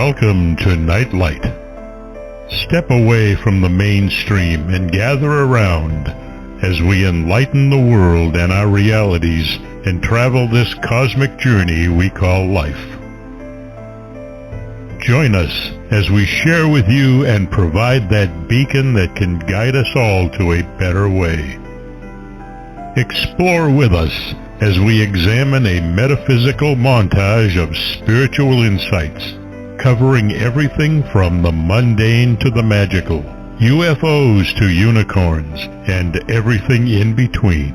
Welcome to Nightlight. Step away from the mainstream and gather around as we enlighten the world and our realities and travel this cosmic journey we call life. Join us as we share with you and provide that beacon that can guide us all to a better way. Explore with us as we examine a metaphysical montage of spiritual insights, covering everything from the mundane to the magical, UFOs to unicorns, and everything in between.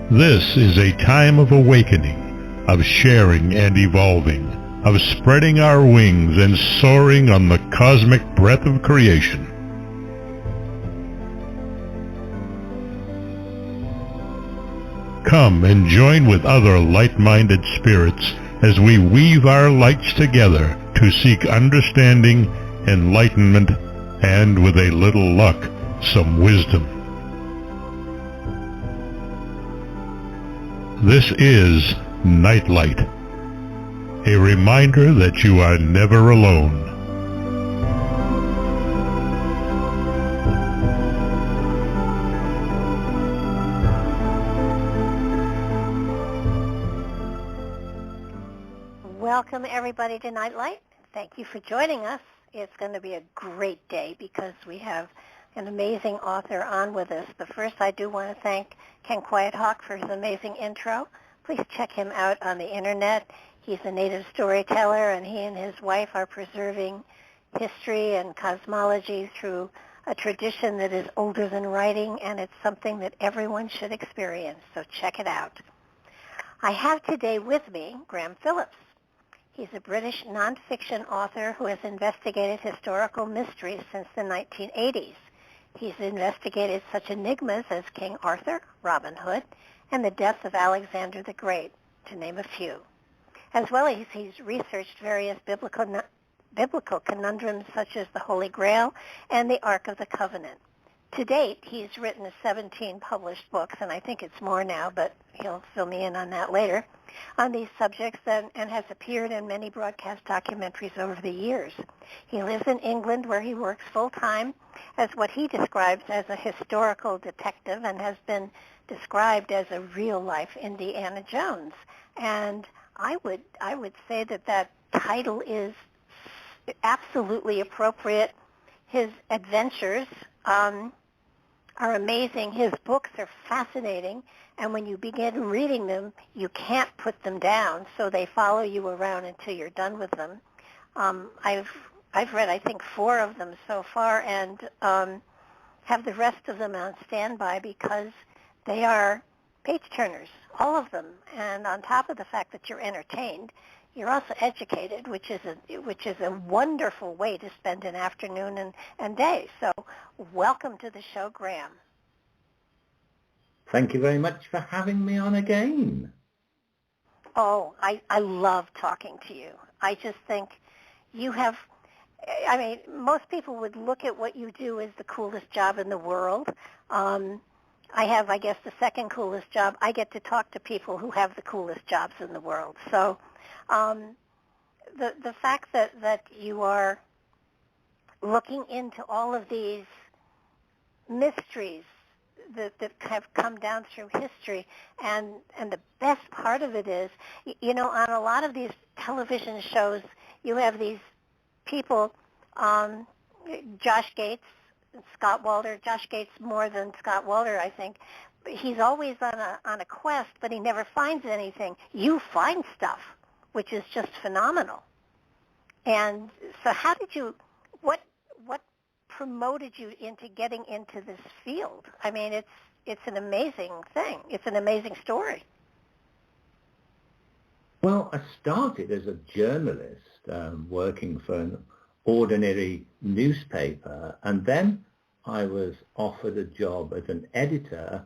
This is a time of awakening, of sharing and evolving, of spreading our wings and soaring on the cosmic breath of creation. Come and join with other light-minded spirits as we weave our lights together to seek understanding, enlightenment, and with a little luck, some wisdom. This is Nightlight, a reminder that you are never alone. Welcome everybody to Nightlight. Thank you for joining us. It's going to be a great day because we have an amazing author on with us. But first I do want to thank Ken Quiethawk for his amazing intro. Please check him out on the internet. He's a native storyteller, and he and his wife are preserving history and cosmology through a tradition that is older than writing, and it's something that everyone should experience. So check it out. I have today with me Graham Phillips. He's a British nonfiction author who has investigated historical mysteries since the 1980s. He's investigated such enigmas as King Arthur, Robin Hood, and the death of Alexander the Great, to name a few. As well as he's researched various biblical conundrums such as the Holy Grail and the Ark of the Covenant. To date, he's written 17 published books, and I think it's more now, but he'll fill me in on that later, on these subjects and has appeared in many broadcast documentaries over the years. He lives in England where he works full-time as what he describes as a historical detective and has been described as a real-life Indiana Jones. And I would say that title is absolutely appropriate. His adventures are amazing. His books are fascinating, and when you begin reading them, you can't put them down, so they follow you around until you're done with them. I've read, I think, 4 of them so far, and have the rest of them on standby because they are page-turners, all of them. And on top of the fact that you're entertained, you're also educated, which is a wonderful way to spend an afternoon and day. So welcome to the show, Graham. Thank you very much for having me on again. Oh, I love talking to you. I just think you have, I mean, most people would look at what you do as the coolest job in the world. I have, I guess, the second coolest job. I get to talk to people who have the coolest jobs in the world. So the fact that you are looking into all of these mysteries that have come down through history, and the best part of it is, you know, on a lot of these television shows, you have these people, Josh Gates, Scott Walter. Josh Gates more than Scott Walter, I think. He's always on a quest, but he never finds anything. You find stuff, which is just phenomenal. And so how did you, what promoted you into getting into this field? I mean, it's an amazing thing. It's an amazing story. Well, I started as a journalist working for an ordinary newspaper, and then I was offered a job as an editor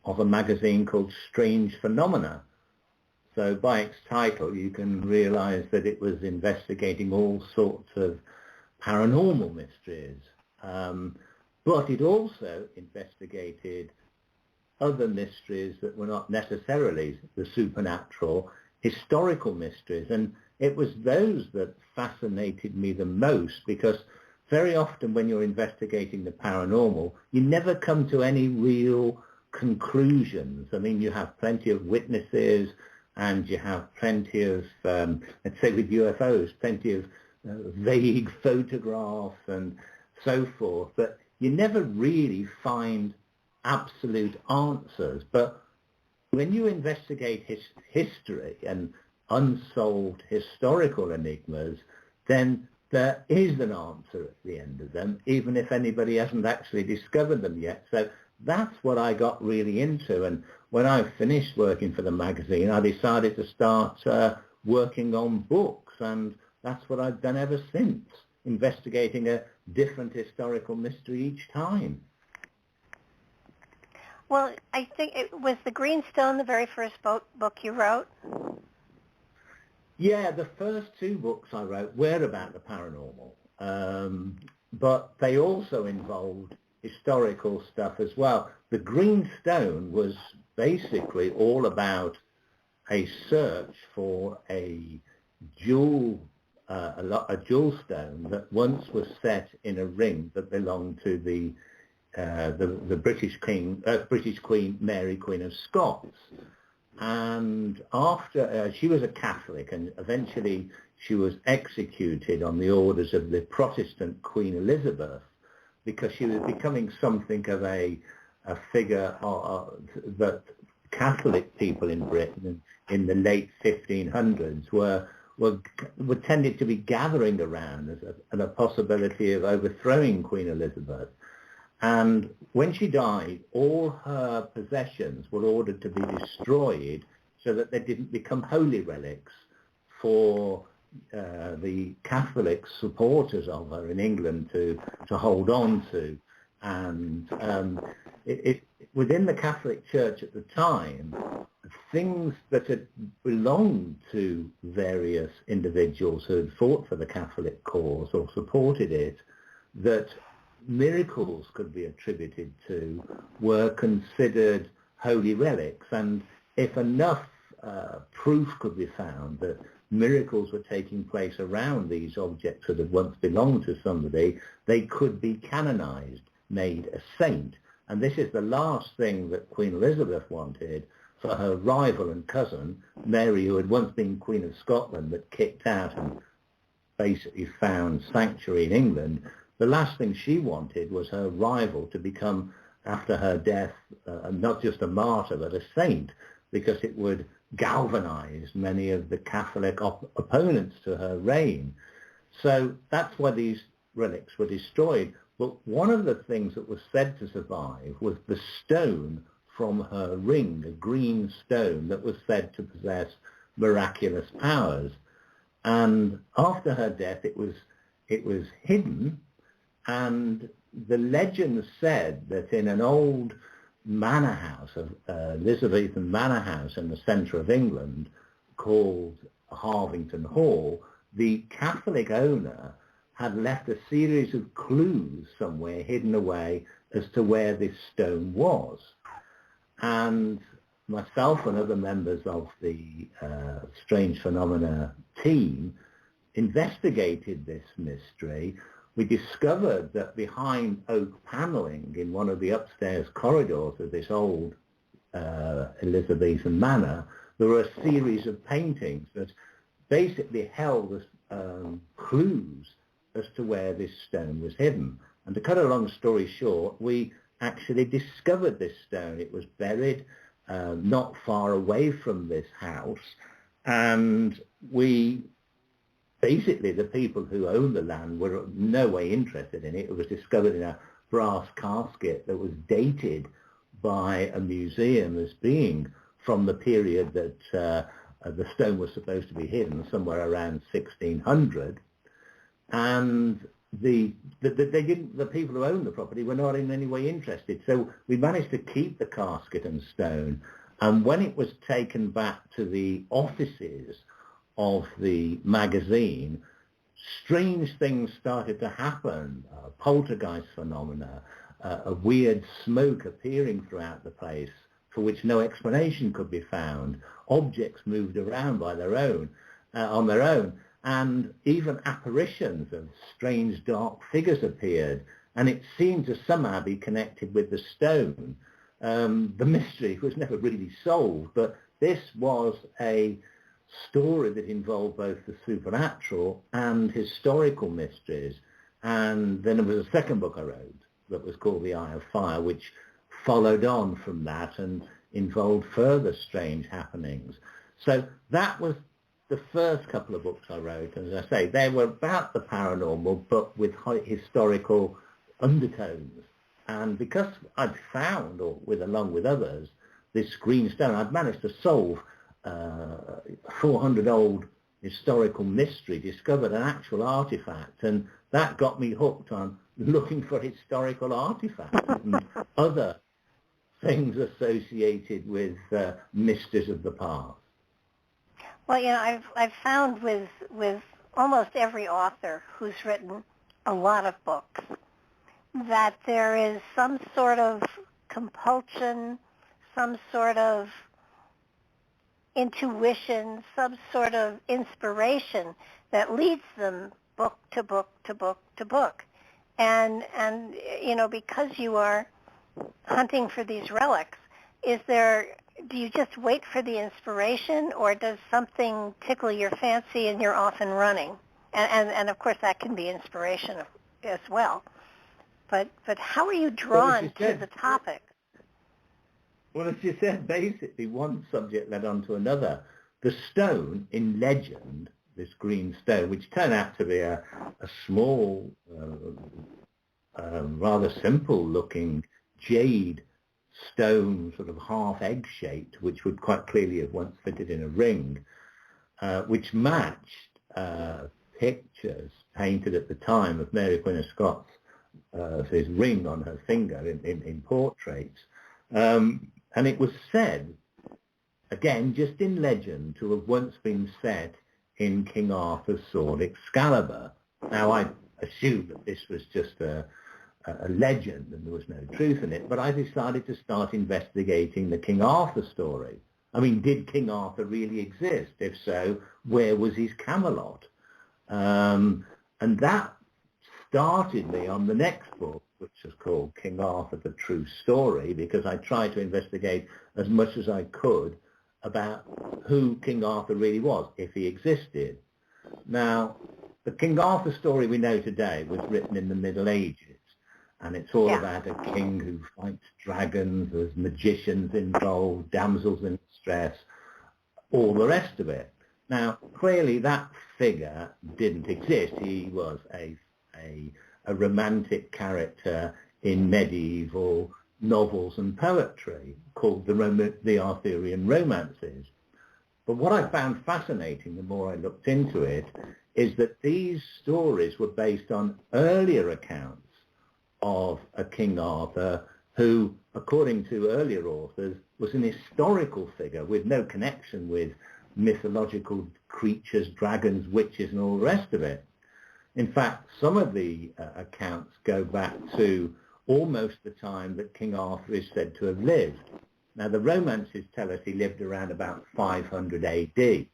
of a magazine called Strange Phenomena. So by its title, you can realize that it was investigating all sorts of paranormal mysteries. But it also investigated other mysteries that were not necessarily the supernatural, historical mysteries. And it was those that fascinated me the most, because very often when you're investigating the paranormal, you never come to any real conclusions. I mean, you have plenty of witnesses, and you have plenty of, let's say with UFOs, plenty of vague photographs and so forth, but you never really find absolute answers. But when you investigate history and unsolved historical enigmas, then there is an answer at the end of them, even if anybody hasn't actually discovered them yet. So that's what I got really into. And when I finished working for the magazine, I decided to start working on books, and that's what I've done ever since, investigating a different historical mystery each time. Well, I think it was The Green Stone, the very first book you wrote? Yeah, the first two books I wrote were about the paranormal, but they also involved historical stuff as well. The Green Stone was basically all about a search for a jewel stone that once was set in a ring that belonged to the British Queen Mary, Queen of Scots. And after she was a Catholic, and eventually she was executed on the orders of the Protestant Queen Elizabeth, because she was becoming something of a figure that Catholic people in Britain in the late 1500s were tended to be gathering around as a possibility of overthrowing Queen Elizabeth. And when she died, all her possessions were ordered to be destroyed so that they didn't become holy relics for the Catholic supporters of her in England to hold on to. And within the Catholic Church at the time, things that had belonged to various individuals who had fought for the Catholic cause or supported it, that miracles could be attributed to, were considered holy relics. And if enough proof could be found that miracles were taking place around these objects that had once belonged to somebody, they could be canonized, made a saint. And this is the last thing that Queen Elizabeth wanted for her rival and cousin, Mary, who had once been Queen of Scotland but kicked out and basically found sanctuary in England. The last thing she wanted was her rival to become, after her death, not just a martyr, but a saint, because it would galvanize many of the Catholic opponents to her reign. So that's why these relics were destroyed. But one of the things that was said to survive was the stone from her ring, a green stone that was said to possess miraculous powers. And after her death, it was hidden. And the legend said that in an old manor house, Elizabethan manor house in the centre of England, called Harvington Hall, the Catholic owner had left a series of clues somewhere hidden away as to where this stone was. And myself and other members of the Strange Phenomena team investigated this mystery. We discovered that behind oak panelling in one of the upstairs corridors of this old Elizabethan manor, there were a series of paintings that basically held as clues as to where this stone was hidden. And to cut a long story short, we actually discovered this stone. It was buried not far away from this house, and basically the people who owned the land were in no way interested in it. It was discovered in a brass casket that was dated by a museum as being from the period that the stone was supposed to be hidden, somewhere around 1600. And the people who owned the property were not in any way interested. So we managed to keep the casket and stone. And when it was taken back to the offices of the magazine, strange things started to happen. Poltergeist phenomena, a weird smoke appearing throughout the place for which no explanation could be found. Objects moved around by their own. on their own. And even apparitions of strange dark figures appeared, and it seemed to somehow be connected with the stone. The mystery was never really solved, but this was a story that involved both the supernatural and historical mysteries. And then there was a second book I wrote that was called The Eye of Fire, which followed on from that and involved further strange happenings. So that was the first couple of books I wrote. And as I say, they were about the paranormal, but with historical undertones. And because I'd found, along with others, this green stone, I'd managed to solve 400-old historical mystery, discovered an actual artifact, and that got me hooked on looking for historical artifacts and other things associated with mysteries of the past. Well, you know, I've found with almost every author who's written a lot of books that there is some sort of compulsion, some sort of intuition, some sort of inspiration that leads them book to book to book to book. And you know, because you are hunting for these relics, do you just wait for the inspiration, or does something tickle your fancy and you're off and running? And of course that can be inspiration as well. But how are you drawn to the topic? Well, as you said, basically one subject led on to another. The stone in legend, this green stone, which turned out to be a small, rather simple-looking jade stone, sort of half egg-shaped, which would quite clearly have once fitted in a ring, which matched pictures painted at the time of Mary Queen of Scots, his ring on her finger in portraits. And it was said, again, just in legend, to have once been set in King Arthur's sword Excalibur. Now, I assumed that this was just a legend and there was no truth in it, but I decided to start investigating the King Arthur story. I mean, did King Arthur really exist? If so, where was his Camelot? And that started me on the next book, which is called King Arthur, The True Story, because I tried to investigate as much as I could about who King Arthur really was, if he existed. Now, the King Arthur story we know today was written in the Middle Ages, and it's all about a king who fights dragons, there's magicians involved, damsels in distress, all the rest of it. Now, clearly that figure didn't exist. He was a romantic character in medieval novels and poetry called the Arthurian romances. But what I found fascinating, the more I looked into it, is that these stories were based on earlier accounts of a King Arthur who, according to earlier authors, was an historical figure with no connection with mythological creatures, dragons, witches, and all the rest of it. In fact, some of the accounts go back to almost the time that King Arthur is said to have lived. Now, the romances tell us he lived around about 500 AD,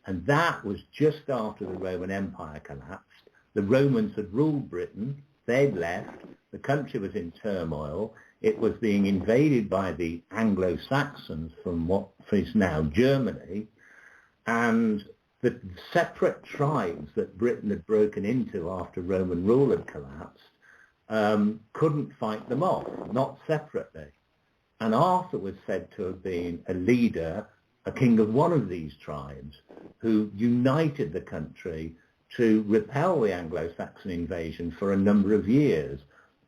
and that was just after the Roman Empire collapsed. The Romans had ruled Britain, they'd left, the country was in turmoil, it was being invaded by the Anglo-Saxons from what is now Germany, and the separate tribes that Britain had broken into after Roman rule had collapsed couldn't fight them off, not separately. And Arthur was said to have been a leader, a king of one of these tribes, who united the country to repel the Anglo-Saxon invasion for a number of years.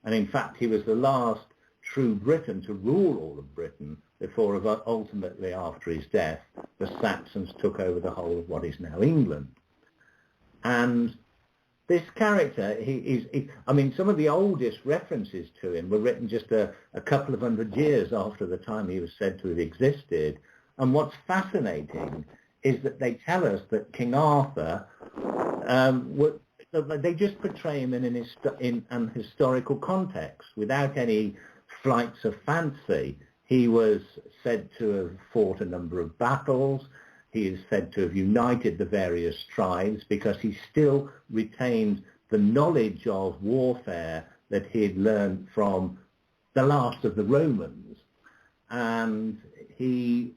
And in fact, he was the last true Briton to rule all of Britain before ultimately, after his death, the Saxons took over the whole of what is now England. And this character, I mean, some of the oldest references to him were written just a couple of hundred years after the time he was said to have existed. And what's fascinating is that they tell us that King Arthur, they just portray him in an historical context without any flights of fancy. He was said to have fought a number of battles. he is said to have united the various tribes because he still retained the knowledge of warfare that he had learned from the last of the Romans. And he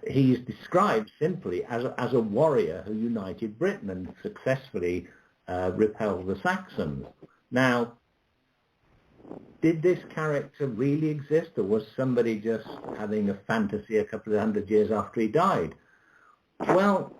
is described simply as a warrior who united Britain and successfully repelled the Saxons. Now, did this character really exist, or was somebody just having a fantasy a couple of hundred years after he died? Well,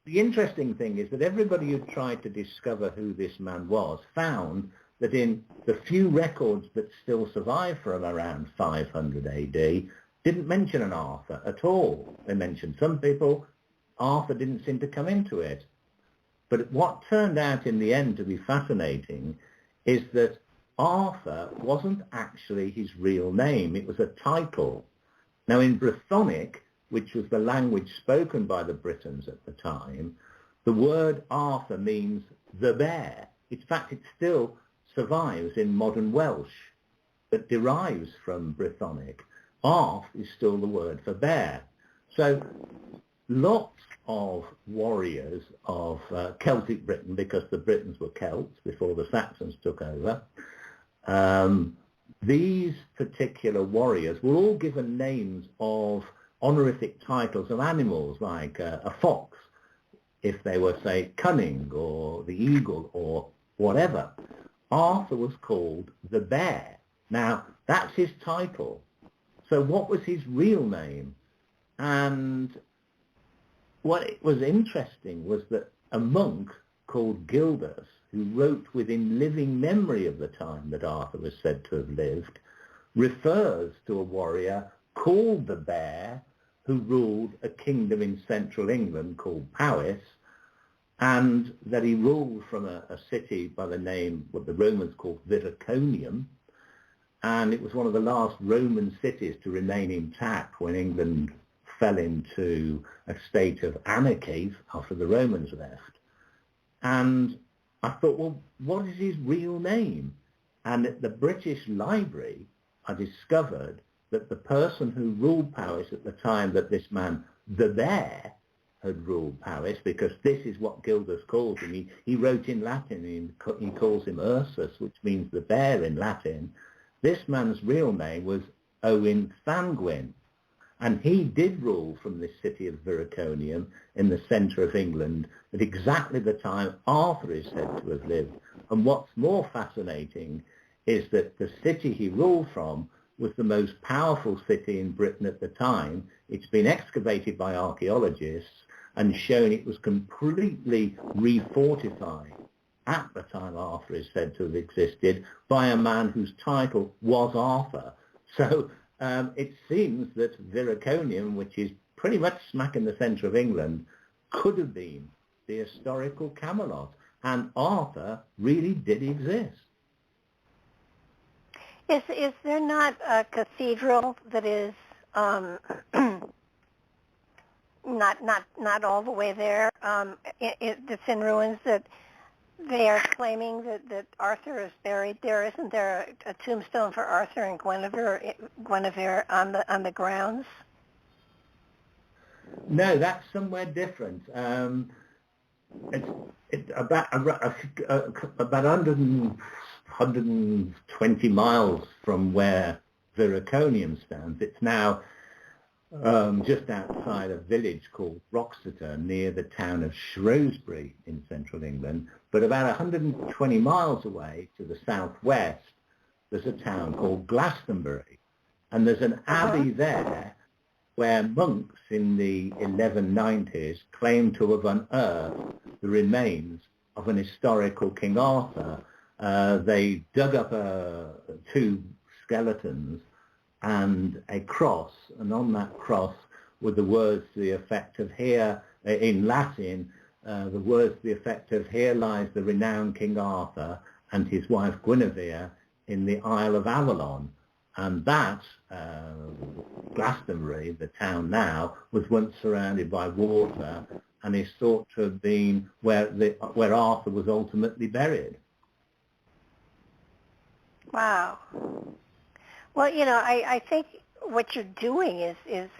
the interesting thing is that everybody who tried to discover who this man was found that in the few records that still survive from around 500 AD, didn't mention an Arthur at all. They mentioned some people. Arthur didn't seem to come into it. But what turned out in the end to be fascinating is that Arthur wasn't actually his real name. It was a title. Now, in Brythonic, which was the language spoken by the Britons at the time, the word Arthur means the bear. In fact, it still survives in modern Welsh, that derives from Brythonic. Arth is still the word for bear. So lots of warriors of Celtic Britain, because the Britons were Celts before the Saxons took over, these particular warriors were all given names of honorific titles of animals, like a fox, if they were, say, cunning, or the eagle, or whatever. Arthur was called the Bear. Now, that's his title. So what was his real name? And what was interesting was that a monk called Gildas, who wrote within living memory of the time that Arthur was said to have lived, refers to a warrior called the Bear, who ruled a kingdom in central England called Powys, and that he ruled from a city by the name, what the Romans called Viriconium, and it was one of the last Roman cities to remain intact when England fell into a state of anarchy after the Romans left. And I thought, well, what is his real name? And at the British Library, I discovered that the person who ruled Powys at the time that this man, the Bear, had ruled Powys, because this is what Gildas calls him. He wrote in Latin, he calls him Ursus, which means the bear in Latin. This man's real name was Owen Llangwyn, and he did rule from this city of Viriconium in the centre of England at exactly the time Arthur is said to have lived. And what's more fascinating is that the city he ruled from was the most powerful city in Britain at the time. It's been excavated by archaeologists and shown it was completely refortified at the time Arthur is said to have existed by a man whose title was Arthur. So it seems that Viriconium, which is pretty much smack in the centre of England, could have been the historical Camelot, and Arthur really did exist. Is there not a cathedral that is not all the way there? It's in ruins that they are claiming that Arthur is buried there. Isn't there a tombstone for Arthur and Guinevere on the grounds? No, that's somewhere different. It's about 120 miles from where Viriconium stands. It's now just outside a village called Wroxeter, near the town of Shrewsbury in central England. But about 120 miles away to the southwest, there's a town called Glastonbury. And there's an abbey there where monks in the 1190s claimed to have unearthed the remains of an historical King Arthur. They dug up two skeletons and a cross, and on that cross were the words to the effect of, here, in Latin, the words to the effect of, here lies the renowned King Arthur and his wife Guinevere in the Isle of Avalon. And that, Glastonbury, the town now, was once surrounded by water and is thought to have been where Arthur was ultimately buried. Wow. Well, I think what you're doing is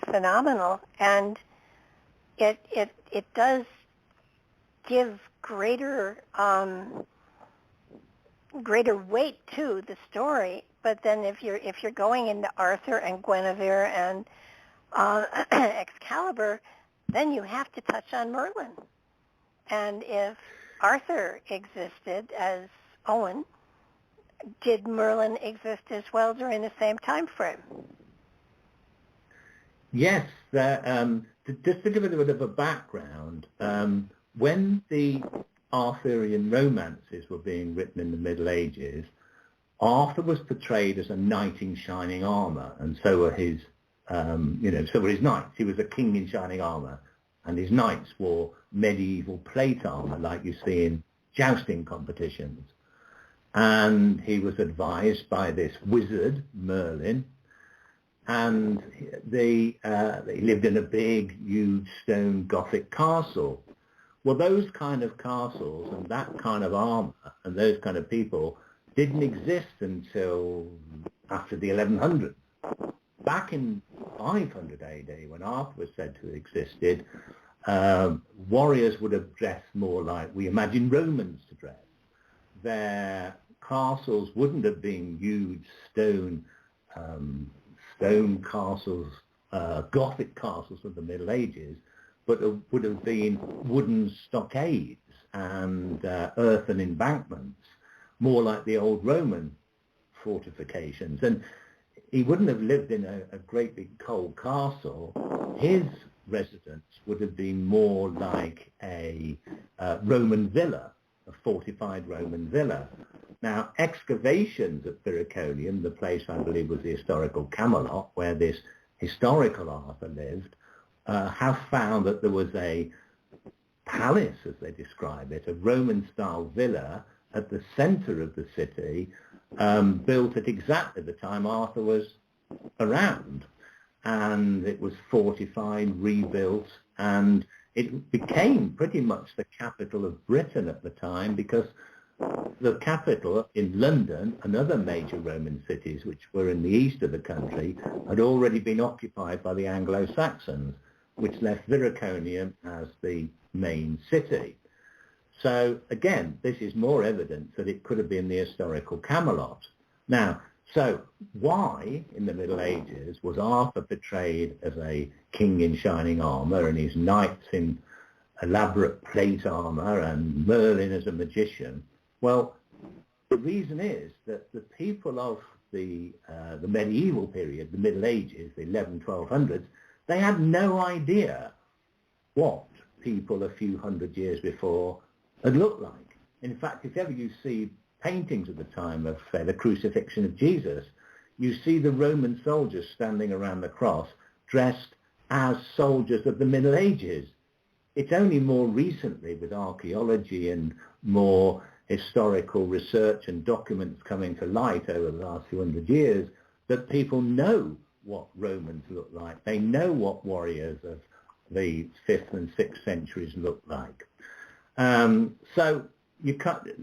phenomenal, and it does give greater weight to the story. But then if you're going into Arthur and Guinevere and Excalibur, then you have to touch on Merlin. And if Arthur existed as Owen, did Merlin exist as well during the same time frame? Yes. Just to give it a bit of a background, when the Arthurian romances were being written in the Middle Ages, Arthur was portrayed as a knight in shining armour, and so were his, so were his knights. He was a king in shining armour, and his knights wore medieval plate armour like you see in jousting competitions. And he was advised by this wizard, Merlin, and he lived in a big, huge stone Gothic castle. Well, those kind of castles and that kind of armour and those kind of people didn't exist until after the 1100s. Back in 500 AD, when Arthur was said to have existed, warriors would have dressed more like we imagine Romans to dress. Their castles wouldn't have been huge stone castles, Gothic castles of the Middle Ages, but it would have been wooden stockades and earthen embankments, more like the old Roman fortifications. And he wouldn't have lived in a great big cold castle. His residence would have been more like a Roman villa, a fortified Roman villa. Now, excavations at Byriconium, the place I believe was the historical Camelot, where this historical Arthur lived, have found that there was a palace, as they describe it, a Roman-style villa at the centre of the city, built at exactly the time Arthur was around. And it was fortified, rebuilt, and it became pretty much the capital of Britain at the time, because the capital in London and other major Roman cities, which were in the east of the country, had already been occupied by the Anglo-Saxons, which left Byriconium as the main city. So again, this is more evidence that it could have been the historical Camelot. Now, so why in the Middle Ages was Arthur portrayed as a king in shining armour and his knights in elaborate plate armour and Merlin as a magician? Well, the reason is that the people of the medieval period, the Middle Ages, the 1200s, they had no idea what people a few hundred years before had looked like. In fact, if ever you see paintings of the time of the crucifixion of Jesus, you see the Roman soldiers standing around the cross dressed as soldiers of the Middle Ages. It's only more recently, with archaeology and more historical research and documents coming to light over the last few hundred years, that people know what Romans look like. They know what warriors of the 5th and 6th centuries look like. So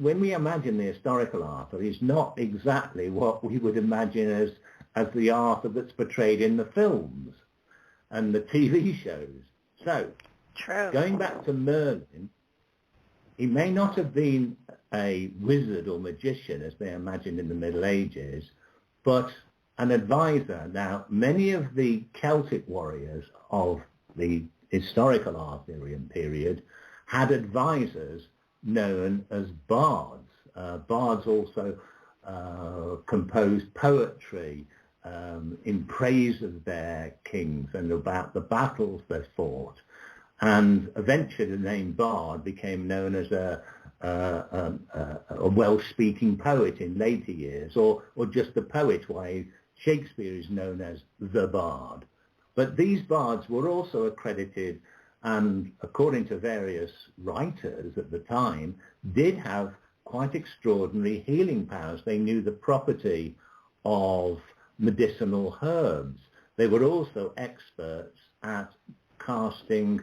when we imagine the historical Arthur, he's not exactly what we would imagine as the Arthur that's portrayed in the films and the TV shows. So, True. Going back to Merlin, he may not have been a wizard or magician as they imagined in the Middle Ages, but an advisor. Now, many of the Celtic warriors of the historical Arthurian period had advisors known as bards. Bards also composed poetry in praise of their kings and about the battles they fought. And eventually the name bard became known as a Welsh-speaking poet in later years, or just a poet, why Shakespeare is known as the bard. But these bards were also accredited, and according to various writers at the time, did have quite extraordinary healing powers. They knew the property of medicinal herbs. They were also experts at casting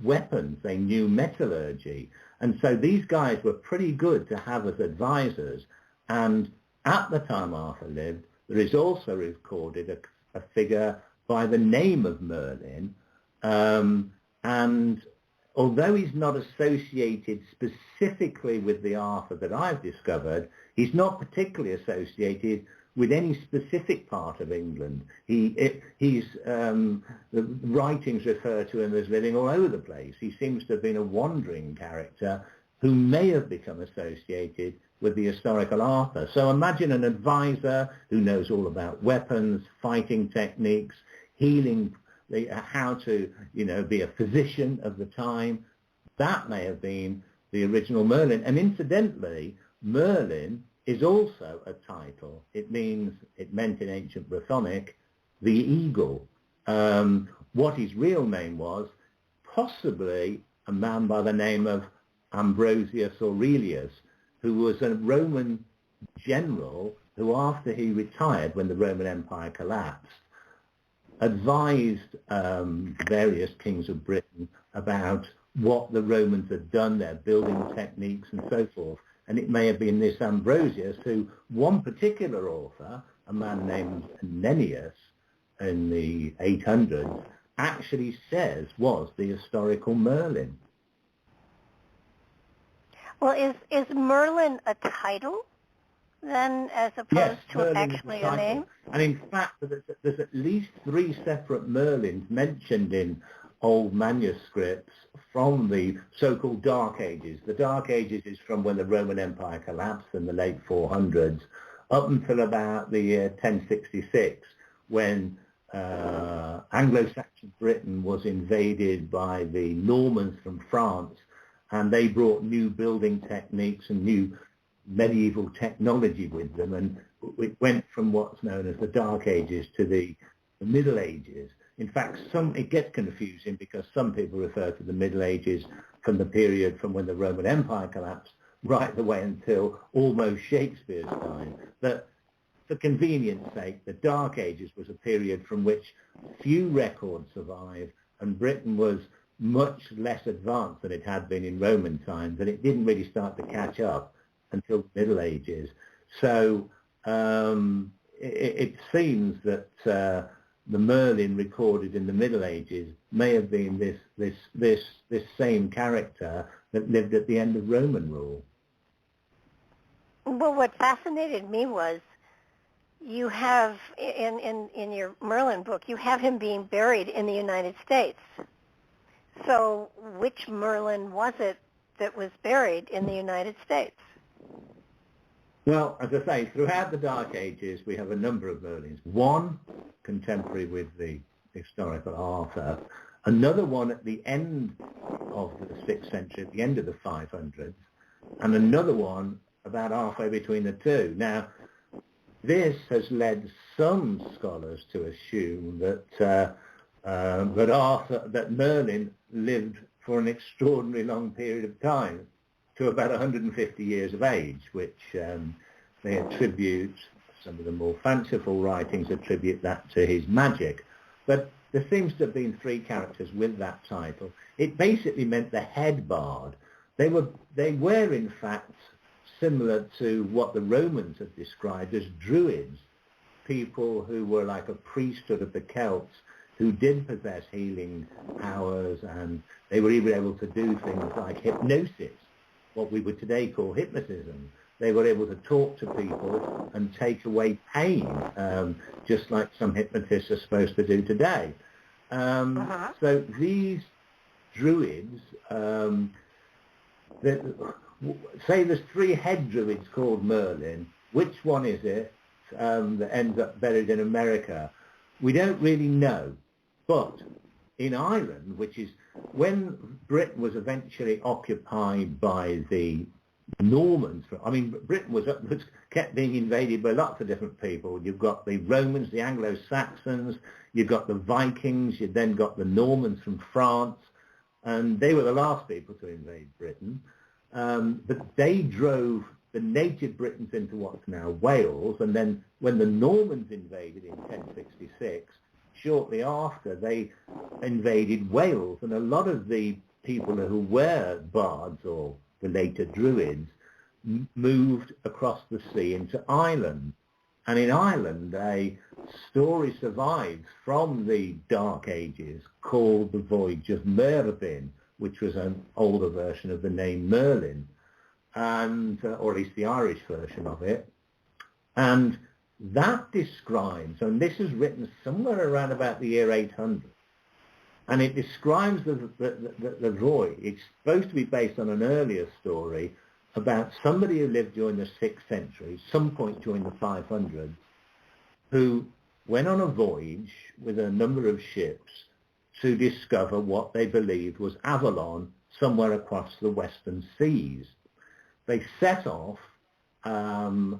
weapons. They knew metallurgy. And so these guys were pretty good to have as advisors. And at the time Arthur lived, there is also recorded a figure by the name of Merlin, And although he's not associated specifically with the Arthur that I've discovered, he's not particularly associated with any specific part of England. The writings refer to him as living all over the place. He seems to have been a wandering character who may have become associated with the historical Arthur. So imagine an advisor who knows all about weapons, fighting techniques, healing, how to, be a physician of the time. That may have been the original Merlin. And incidentally, Merlin is also a title. It meant in ancient Brythonic, the eagle. What his real name was, possibly a man by the name of Ambrosius Aurelius, who was a Roman general who, after he retired when the Roman Empire collapsed, advised various kings of Britain about what the Romans had done, their building techniques and so forth. And it may have been this Ambrosius who, one particular author, a man named Nennius in the 800s, actually says was the historical Merlin. Well, is Merlin a title then, as opposed to Merlin actually a name? And in fact, there's at least 3 separate Merlins mentioned in old manuscripts from the so-called Dark Ages. The Dark Ages is from when the Roman Empire collapsed in the late 400s up until about the year 1066, when Anglo-Saxon Britain was invaded by the Normans from France, and they brought new building techniques and new medieval technology with them, and it went from what's known as the Dark Ages to the Middle Ages. In fact, it gets confusing because some people refer to the Middle Ages from the period from when the Roman Empire collapsed right the way until almost Shakespeare's time. But for convenience sake, the Dark Ages was a period from which few records survive, and Britain was much less advanced than it had been in Roman times, and it didn't really start to catch up until the Middle Ages. So it seems that the Merlin recorded in the Middle Ages may have been this same character that lived at the end of Roman rule. Well, what fascinated me was you have, in your Merlin book, you have him being buried in the United States. So which Merlin was it that was buried in the United States? Well, as I say, throughout the Dark Ages, we have a number of Merlins. One contemporary with the historical Arthur, another one at the end of the 6th century, at the end of the 500s, and another one about halfway between the two. Now, this has led some scholars to assume that that Merlin lived for an extraordinarily long period of time, to about 150 years of age, which they attribute, some of the more fanciful writings attribute that to his magic. But there seems to have been 3 characters with that title. It basically meant the head bard. They were in fact similar to what the Romans have described as druids, people who were like a priesthood of the Celts, who did possess healing powers, and they were even able to do things like hypnosis, what we would today call hypnotism. They were able to talk to people and take away pain, just like some hypnotists are supposed to do today. So these druids, say there's 3 head druids called Merlin. Which one is it that ends up buried in America? We don't really know. But in Ireland, which is when Britain was eventually occupied by the Normans, Britain was kept being invaded by lots of different people. You've got the Romans, the Anglo-Saxons, you've got the Vikings, you've then got the Normans from France, and they were the last people to invade Britain. But they drove the native Britons into what's now Wales, and then when the Normans invaded in 1066, shortly after, they invaded Wales, and a lot of the people who were bards or the later druids moved across the sea into Ireland. And in Ireland, a story survives from the Dark Ages called The Voyage of Merlin, which was an older version of the name Merlin, and or at least the Irish version of it. And that describes, and this is written somewhere around about the year 800, and it describes the voyage. It's supposed to be based on an earlier story about somebody who lived during the 6th century, some point during the 500s, who went on a voyage with a number of ships to discover what they believed was Avalon somewhere across the western seas. They set off, and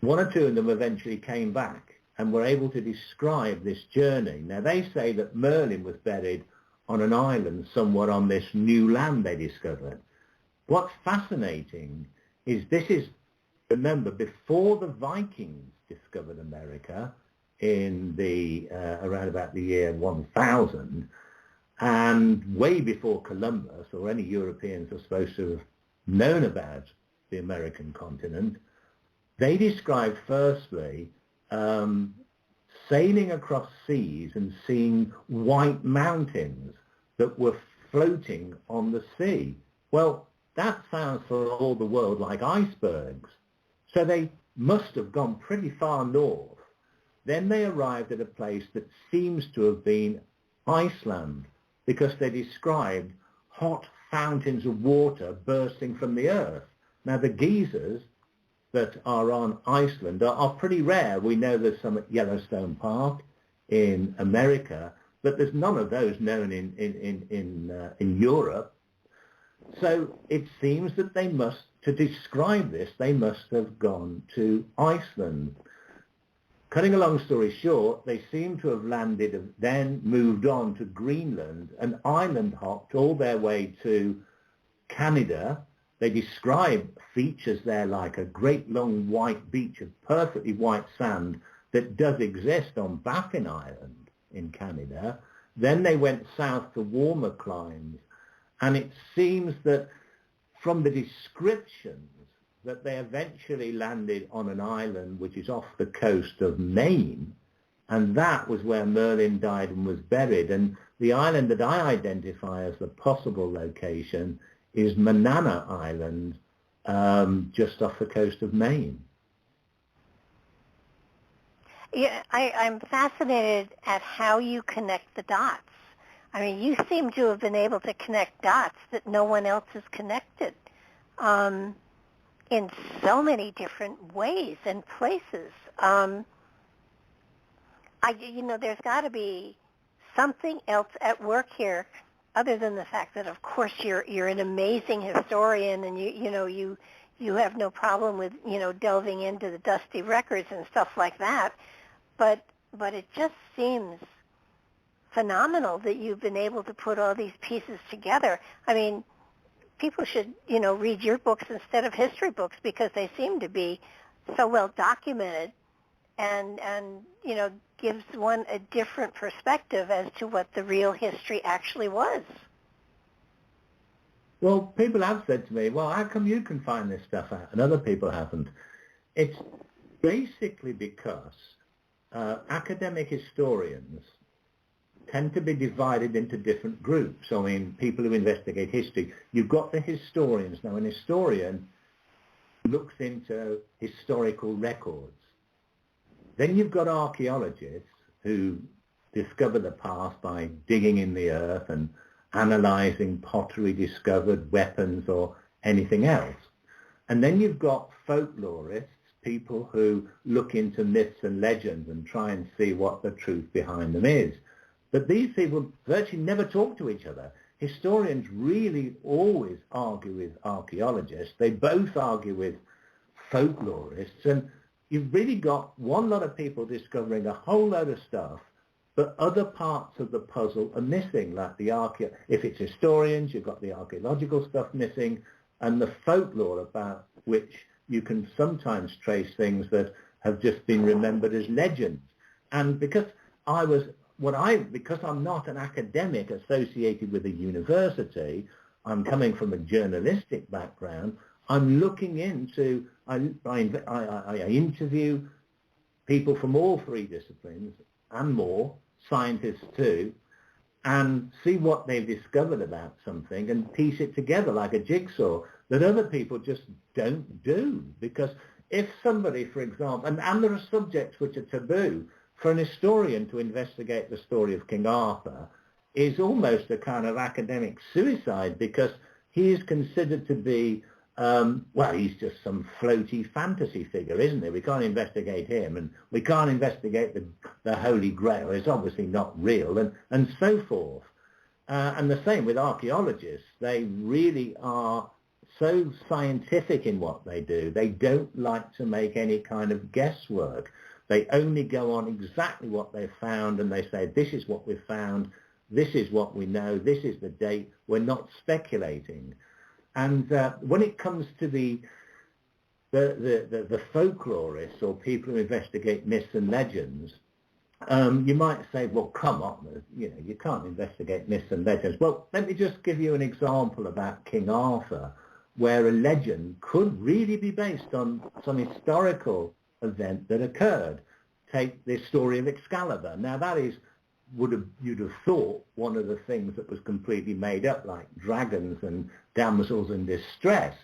one or two of them eventually came back and were able to describe this journey. Now, they say that Merlin was buried on an island somewhere on this new land they discovered. What's fascinating is this is, remember, before the Vikings discovered America in the around about the year 1000, and way before Columbus or any Europeans are supposed to have known about the American continent. They described firstly sailing across seas and seeing white mountains that were floating on the sea. Well, that sounds for all the world like icebergs. So they must have gone pretty far north. Then they arrived at a place that seems to have been Iceland, because they described hot fountains of water bursting from the earth. Now, the geysers that are on Iceland are pretty rare. We know there's some at Yellowstone Park in America, but there's none of those known in Europe. So it seems that they must, to describe this, they must have gone to Iceland. Cutting a long story short, they seem to have landed, then moved on to Greenland and island hopped all their way to Canada. They describe features there like a great long white beach of perfectly white sand that does exist on Baffin Island in Canada. Then they went south to warmer climes. And it seems that from the descriptions that they eventually landed on an island which is off the coast of Maine, and that was where Merlin died and was buried. And the island that I identify as the possible location is Manana Island, just off the coast of Maine. Yeah, I'm fascinated at how you connect the dots. I mean, you seem to have been able to connect dots that no one else has connected in so many different ways and places. There's got to be something else at work here, other than the fact that, of course, you're an amazing historian, and you have no problem with delving into the dusty records and stuff like that. But it just seems phenomenal that you've been able to put all these pieces together. I mean, people should, read your books instead of history books, because they seem to be so well documented and gives one a different perspective as to what the real history actually was. Well, people have said to me, well, how come you can find this stuff out and other people haven't? It's basically because academic historians tend to be divided into different groups. I mean, people who investigate history. You've got the historians. Now, an historian looks into historical records. Then you've got archaeologists who discover the past by digging in the earth and analysing pottery discovered, weapons or anything else. And then you've got folklorists, people who look into myths and legends and try and see what the truth behind them is. But these people virtually never talk to each other. Historians really always argue with archaeologists. They both argue with folklorists. And you've really got one lot of people discovering a whole load of stuff, but other parts of the puzzle are missing, like if it's historians, you've got the archaeological stuff missing, and the folklore about which you can sometimes trace things that have just been remembered as legends. And because I'm not an academic associated with a university, I'm coming from a journalistic background, I'm looking into, I interview people from all three disciplines and more, scientists too, and see what they've discovered about something and piece it together like a jigsaw that other people just don't do. Because if somebody, for example, and there are subjects which are taboo, for an historian to investigate the story of King Arthur is almost a kind of academic suicide, because he is considered to be, well, he's just some floaty fantasy figure, isn't he? We can't investigate him, and we can't investigate the Holy Grail. It's obviously not real, and so forth. And the same with archaeologists. They really are so scientific in what they do. They don't like to make any kind of guesswork. They only go on exactly what they've found, and they say, this is what we've found, this is what we know, this is the date. We're not speculating. And when it comes to the folklorists or people who investigate myths and legends, you might say, well, come on, you can't investigate myths and legends. Well, let me just give you an example about King Arthur, where a legend could really be based on some historical event that occurred. Take this story of Excalibur. Now, that is, you'd have thought, one of the things that was completely made up, like dragons and damsels in distress.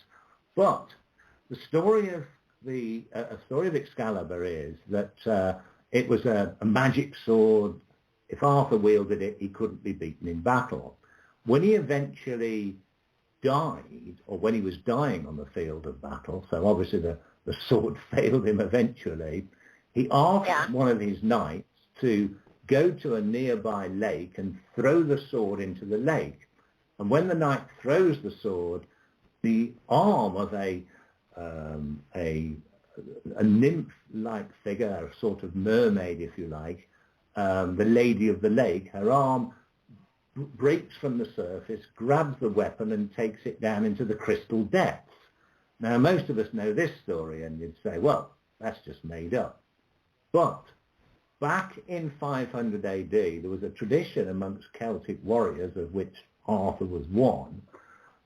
But the story of Excalibur is that it was a magic sword. If Arthur wielded it, he couldn't be beaten in battle. When he eventually died, or when he was dying on the field of battle, so obviously the sword failed him eventually, he asked one of his knights to go to a nearby lake and throw the sword into the lake. And when the knight throws the sword, the arm of a nymph-like figure, a sort of mermaid, if you like, the lady of the lake, her arm breaks from the surface, grabs the weapon and takes it down into the crystal depths. Now, most of us know this story, and you'd say, well, that's just made up. But back in 500 AD, there was a tradition amongst Celtic warriors, of which Arthur was one,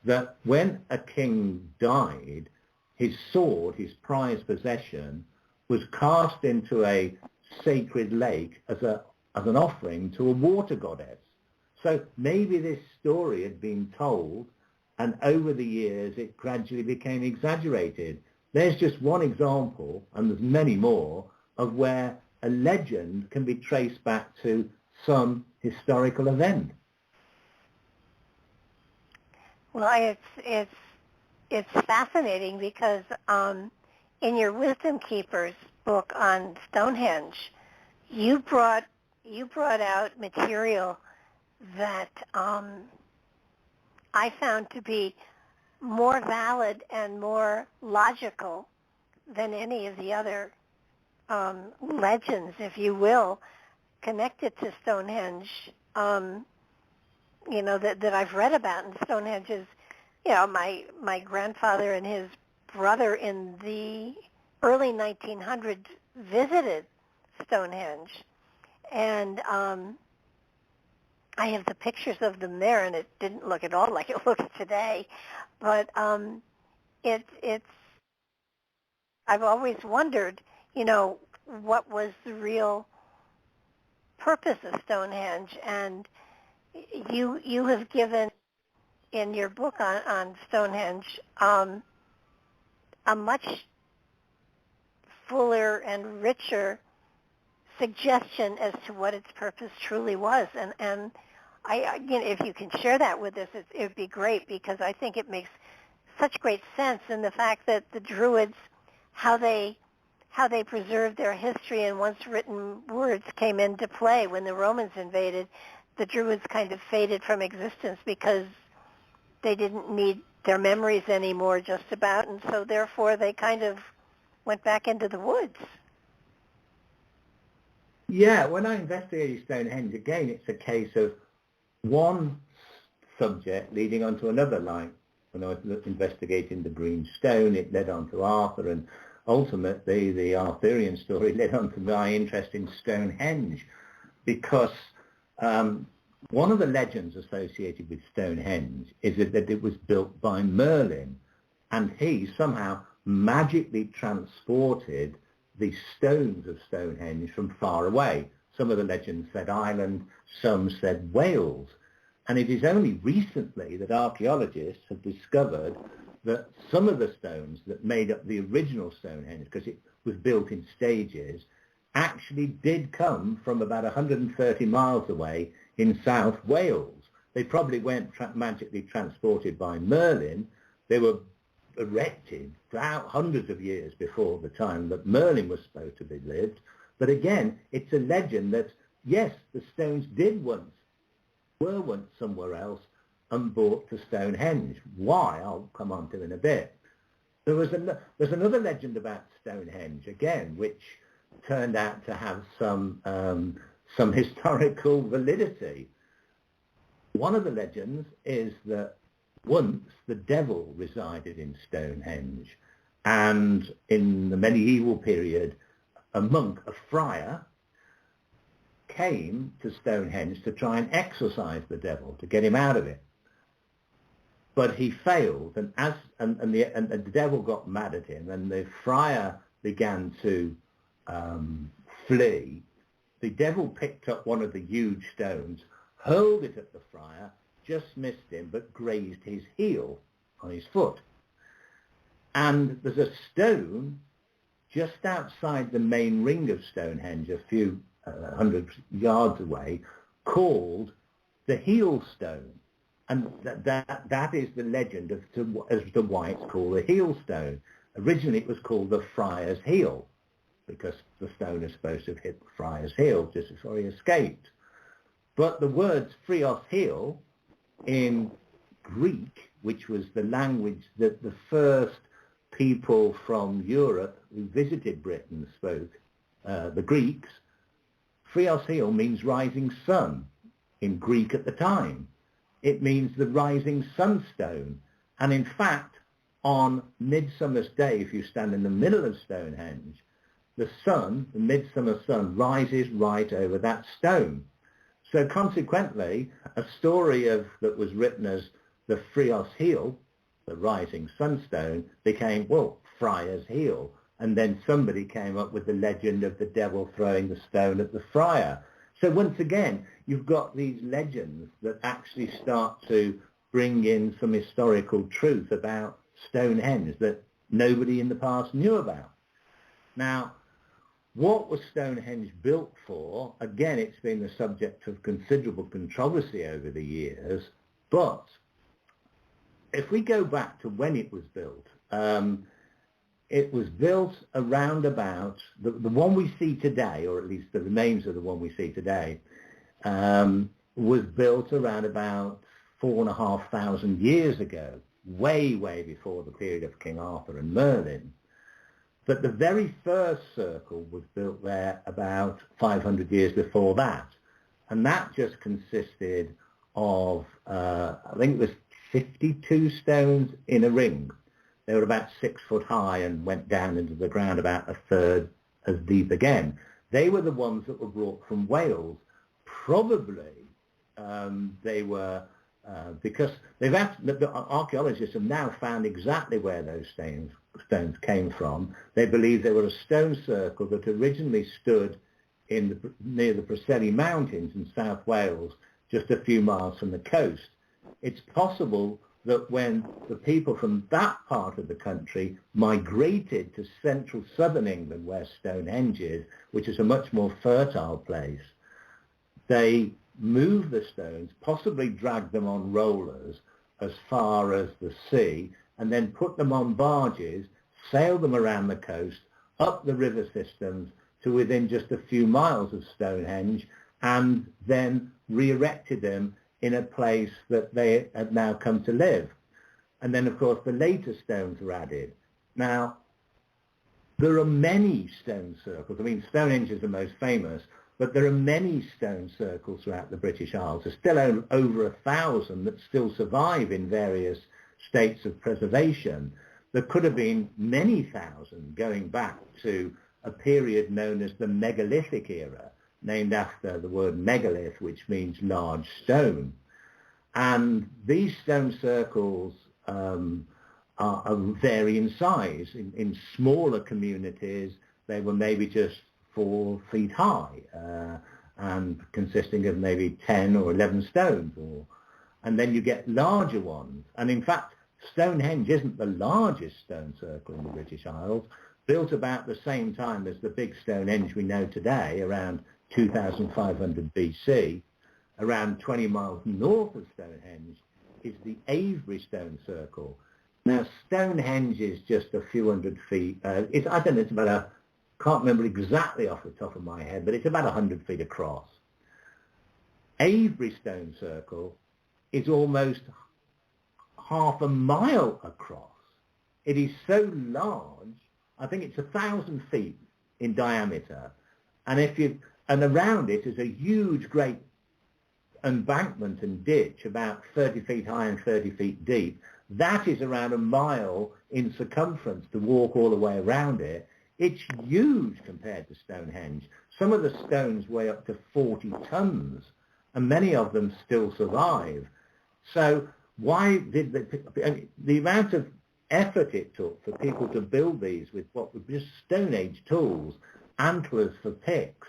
that when a king died, his sword, his prized possession, was cast into a sacred lake as an offering to a water goddess. So maybe this story had been told, and over the years it gradually became exaggerated. There's just one example, and there's many more, of where a legend can be traced back to some historical event. Well, it's fascinating because in your Wisdom Keepers book on Stonehenge, you brought out material that I found to be more valid and more logical than any of the other legends, if you will, connected to Stonehenge, that I've read about. And Stonehenge is, my grandfather and his brother in the early 1900s visited Stonehenge, and I have the pictures of them there, and it didn't look at all like it looks today. But it's I've always wondered, what was the real purpose of Stonehenge, and you have given in your book on Stonehenge a much fuller and richer suggestion as to what its purpose truly was, and I if you can share that with us, it would be great, because I think it makes such great sense in the fact that the Druids, how they preserved their history, and once written words came into play when the Romans invaded, the Druids kind of faded from existence because they didn't need their memories anymore, just about, and so therefore they kind of went back into the woods. Yeah, when I investigated Stonehenge, again, it's a case of one subject leading on to another. Like when I was investigating the Green Stone, it led on to Arthur, and ultimately the Arthurian story led on to my interest in Stonehenge, because one of the legends associated with Stonehenge is that it was built by Merlin. and he somehow magically transported the stones of Stonehenge from far away. Some of the legends said Ireland, some said Wales. And it is only recently that archaeologists have discovered that some of the stones that made up the original Stonehenge, because it was built in stages, actually did come from about 130 miles away in South Wales. They probably weren't magically transported by Merlin. They were erected throughout hundreds of years before the time that Merlin was supposed to be lived. But again, it's a legend that, yes, the stones were once somewhere else and brought to Stonehenge. Why? I'll come on to in a bit. There's another legend about Stonehenge, again, which turned out to have some historical validity. One of the legends is that once the devil resided in Stonehenge, and in the medieval period, a monk, a friar, came to Stonehenge to try and exorcise the devil, to get him out of it. But he failed, and the devil got mad at him, and the friar began to flee. The devil picked up one of the huge stones, hurled it at the friar, just missed him, but grazed his heel on his foot. And there's a stone just outside the main ring of Stonehenge, a few hundred yards away, called the heel stone. And that is the legend as to why it's called the heel stone. Originally it was called the friar's heel, because the stone is supposed to have hit the friar's heel just before he escaped. But the words frios heel in Greek, which was the language that the first people from Europe who visited Britain spoke, the Greeks, frios heel means rising sun in Greek at the time. It means the rising sunstone. And in fact, on Midsummer's Day, if you stand in the middle of Stonehenge, the sun, the midsummer sun, rises right over that stone. So consequently, a story that was written as the frios heel, the rising sunstone, became, well, friar's heel. And then somebody came up with the legend of the devil throwing the stone at the friar. So once again, you've got these legends that actually start to bring in some historical truth about Stonehenge that nobody in the past knew about. Now, what was Stonehenge built for? Again, it's been the subject of considerable controversy over the years, but if we go back to when it was built, it was built around about, the one we see today, or at least the remains of the one we see today, was built around about 4,500 years ago, way, way before the period of King Arthur and Merlin. But the very first circle was built there about 500 years before that. And that just consisted of, I think it was 52 stones in a ring. They were about 6 foot high and went down into the ground about a third as deep again. They were the ones that were brought from Wales. Probably they were, because the archaeologists have now found exactly where those stones came from. They believe they were a stone circle that originally stood near the Preseli Mountains in South Wales, just a few miles from the coast. It's possible that when the people from that part of the country migrated to central southern England, where Stonehenge is, which is a much more fertile place, they moved the stones, possibly dragged them on rollers as far as the sea, and then put them on barges, sailed them around the coast, up the river systems to within just a few miles of Stonehenge, and then re-erected them in a place that they have now come to live. And then, of course, the later stones were added. Now, there are many stone circles. I mean, Stonehenge is the most famous, but there are many stone circles throughout the British Isles. There's still over 1,000 that still survive in various states of preservation. There could have been many thousand going back to a period known as the megalithic era, named after the word megalith, which means large stone. And these stone circles vary in size. In smaller communities, they were maybe just 4 feet high and consisting of maybe 10 or 11 stones. And then you get larger ones. And in fact, Stonehenge isn't the largest stone circle in the British Isles, built about the same time as the big Stonehenge we know today, around 2500 BC. Around 20 miles north of Stonehenge is the Avebury Stone Circle. Now, Stonehenge is just a few hundred feet. I don't know, it's about can't remember exactly off the top of my head, but it's about 100 feet across. Avebury Stone Circle is almost half a mile across. It is so large, I think it's 1,000 feet in diameter. And around it is a huge, great embankment and ditch about 30 feet high and 30 feet deep. That is around a mile in circumference to walk all the way around it. It's huge compared to Stonehenge. Some of the stones weigh up to 40 tons, and many of them still survive. So why did the amount of effort it took for people to build these with what were just Stone Age tools, antlers for picks,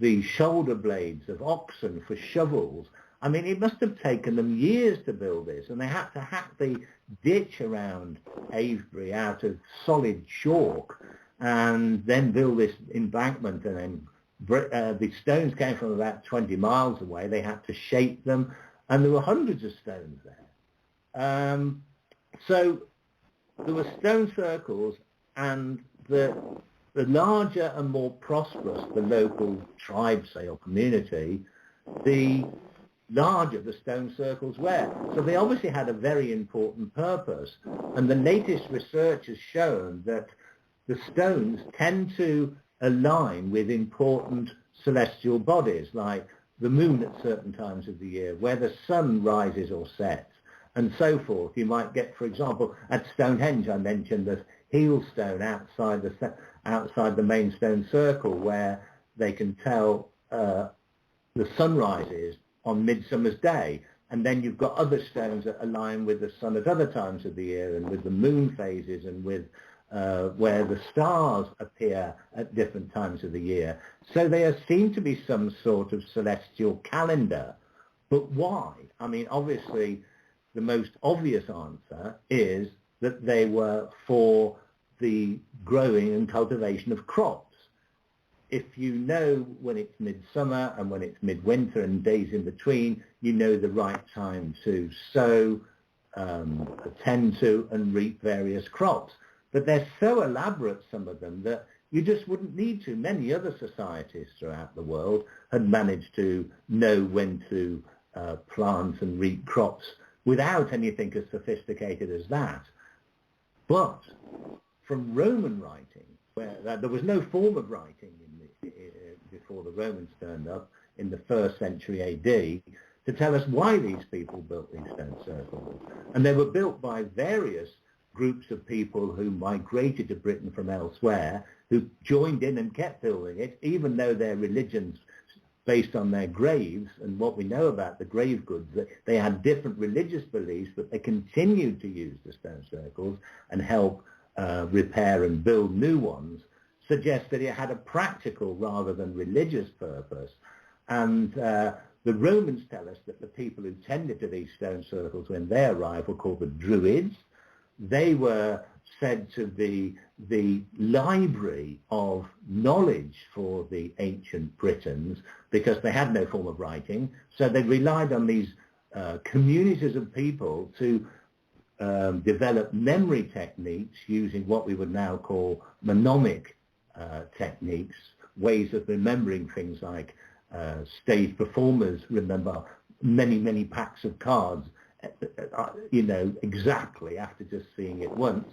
the shoulder blades of oxen for shovels. I mean, it must have taken them years to build this, and they had to hack the ditch around Avebury out of solid chalk and then build this embankment. And then the stones came from about 20 miles away. They had to shape them, and there were hundreds of stones there. So there were stone circles, and the larger and more prosperous the local tribe, say, or community, the larger the stone circles were. So they obviously had a very important purpose. And the latest research has shown that the stones tend to align with important celestial bodies, like the moon at certain times of the year, where the sun rises or sets, and so forth. You might get, for example, at Stonehenge, I mentioned the heel stone outside the main stone circle, where they can tell the sunrises on Midsummer's Day. And then you've got other stones that align with the sun at other times of the year, and with the moon phases, and with where the stars appear at different times of the year. So there seem to be some sort of celestial calendar. But why? I mean, obviously, the most obvious answer is that they were for the growing and cultivation of crops. If you know when it's midsummer and when it's midwinter and days in between, you know the right time to sow, attend to and reap various crops. But they're so elaborate, some of them, that you just wouldn't need to. Many other societies throughout the world had managed to know when to plant and reap crops without anything as sophisticated as that. But from Roman writing, where there was no form of writing before the Romans turned up in the 1st century AD, to tell us why these people built these stone circles. And they were built by various groups of people who migrated to Britain from elsewhere, who joined in and kept building it, even though their religions based on their graves and what we know about the grave goods, that they had different religious beliefs, but they continued to use the stone circles and help repair and build new ones, suggests that it had a practical rather than religious purpose. And the Romans tell us that the people who tended to these stone circles when they arrived were called the Druids. They were said to be the library of knowledge for the ancient Britons, because they had no form of writing. So they relied on these communities of people to develop memory techniques using what we would now call mnemonic techniques, ways of remembering things like stage performers remember many, many packs of cards, exactly after just seeing it once.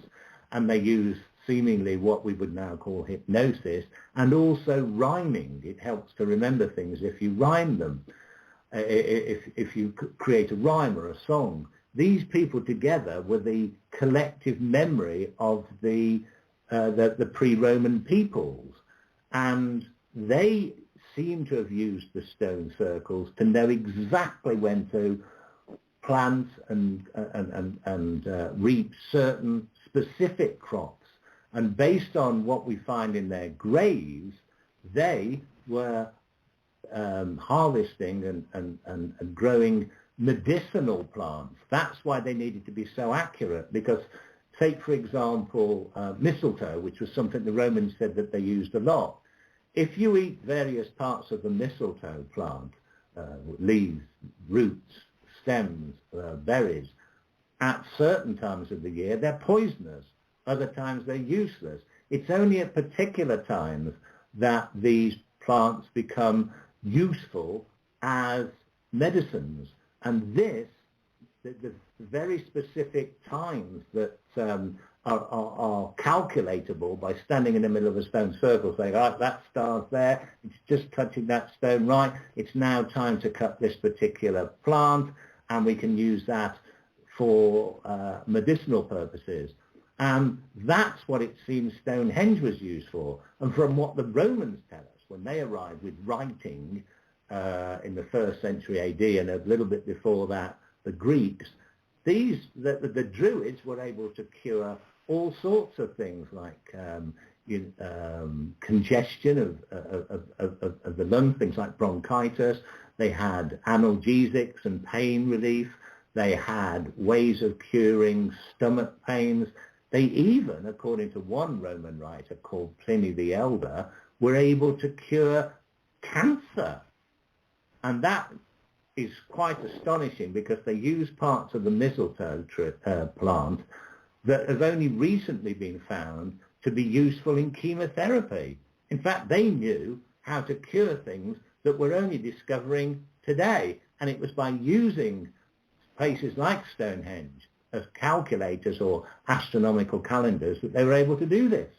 And they use seemingly what we would now call hypnosis, and also rhyming. It helps to remember things if you rhyme them, if you create a rhyme or a song. These people together were the collective memory of the pre-Roman peoples, and they seem to have used the stone circles to know exactly when to plant and reap certain specific crops. And based on what we find in their graves, they were harvesting and growing medicinal plants. That's why they needed to be so accurate, because take, for example, mistletoe, which was something the Romans said that they used a lot. If you eat various parts of the mistletoe plant, leaves, roots, stems, berries, at certain times of the year, they're poisonous. Other times they're useless. It's only at particular times that these plants become useful as medicines. And this, the very specific times that are calculatable by standing in the middle of a stone circle saying, oh, that star's there, it's just touching that stone, right, it's now time to cut this particular plant, and we can use that for medicinal purposes. And that's what it seems Stonehenge was used for. And from what the Romans tell us, when they arrived with writing in the 1st century AD, and a little bit before that, the Greeks, the Druids were able to cure all sorts of things like congestion of the lungs, things like bronchitis. They had analgesics and pain relief. They had ways of curing stomach pains. They even, according to one Roman writer called Pliny the Elder, were able to cure cancer. And that is quite astonishing, because they use parts of the mistletoe plant that have only recently been found to be useful in chemotherapy. In fact, they knew how to cure things that we're only discovering today. And it was by using places like Stonehenge as calculators or astronomical calendars that they were able to do this.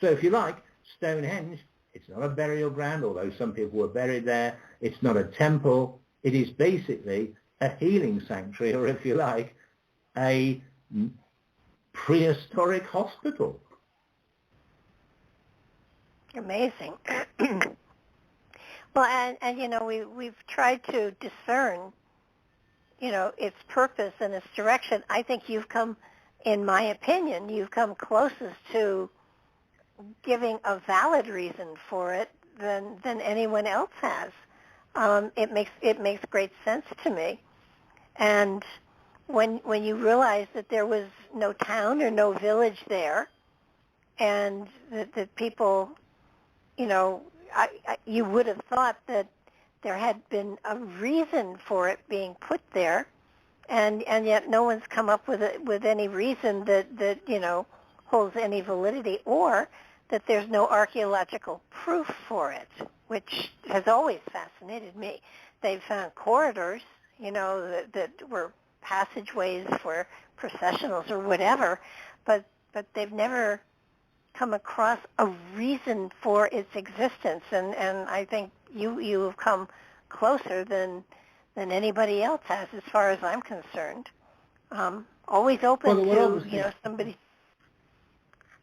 So if you like, Stonehenge, it's not a burial ground, although some people were buried there. It's not a temple. It is basically a healing sanctuary, or if you like, a prehistoric hospital. Amazing. Well, and you know, we've tried to discern, you know, its purpose and its direction. I think you've come, in my opinion, you've come closest to giving a valid reason for it than anyone else has. It makes great sense to me. And when you realize that there was no town or no village there, and that people, you know, you would have thought that there had been a reason for it being put there, and yet no one's come up with any reason that you know holds any validity, or that there's no archaeological proof for it, which has always fascinated me. They've found corridors, you know, that were passageways for processionals or whatever, but they've never come across a reason for its existence, and I think you have come closer than anybody else has, as far as I'm concerned. Always open to, you know, somebody.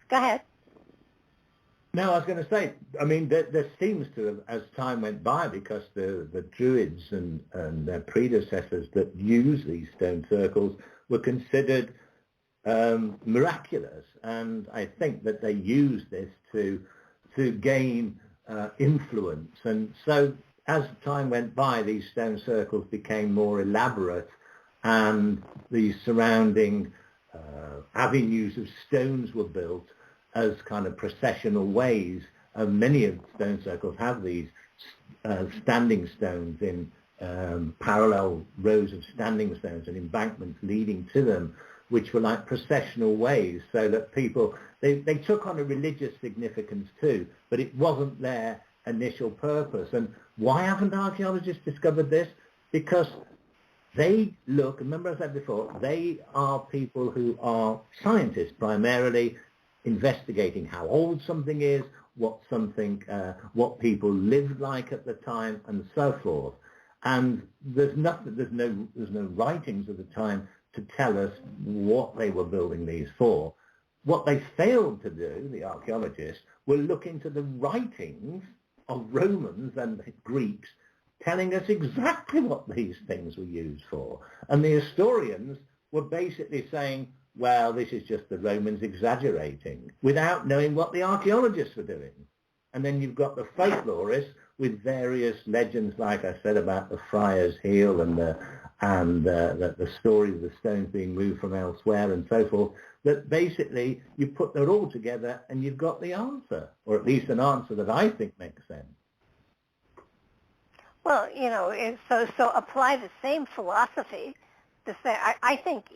Go ahead. No, I was going to say, I mean, there seems to have, as time went by, because the Druids and their predecessors that used these stone circles were considered miraculous, and I think that they used this to gain influence. And so as time went by, these stone circles became more elaborate, and the surrounding avenues of stones were built as kind of processional ways. Many of the stone circles have these standing stones in parallel rows of standing stones and embankments leading to them, which were like processional ways, so that people, they took on a religious significance too, but it wasn't their initial purpose. And why haven't archaeologists discovered this? Because they look, remember I said before, they are people who are scientists primarily, investigating how old something is, what people lived like at the time, and so forth. And there's no writings of the time to tell us what they were building these for. What they failed to do, the archaeologists, were look into the writings of Romans and Greeks telling us exactly what these things were used for. And the historians were basically saying, well, this is just the Romans exaggerating, without knowing what the archaeologists were doing. And then you've got the folklorists with various legends, like I said, about the friar's heel and the story of the stones being moved from elsewhere and so forth, that basically you put that all together and you've got the answer, or at least an answer that I think makes sense. Well, so apply the same philosophy. I think,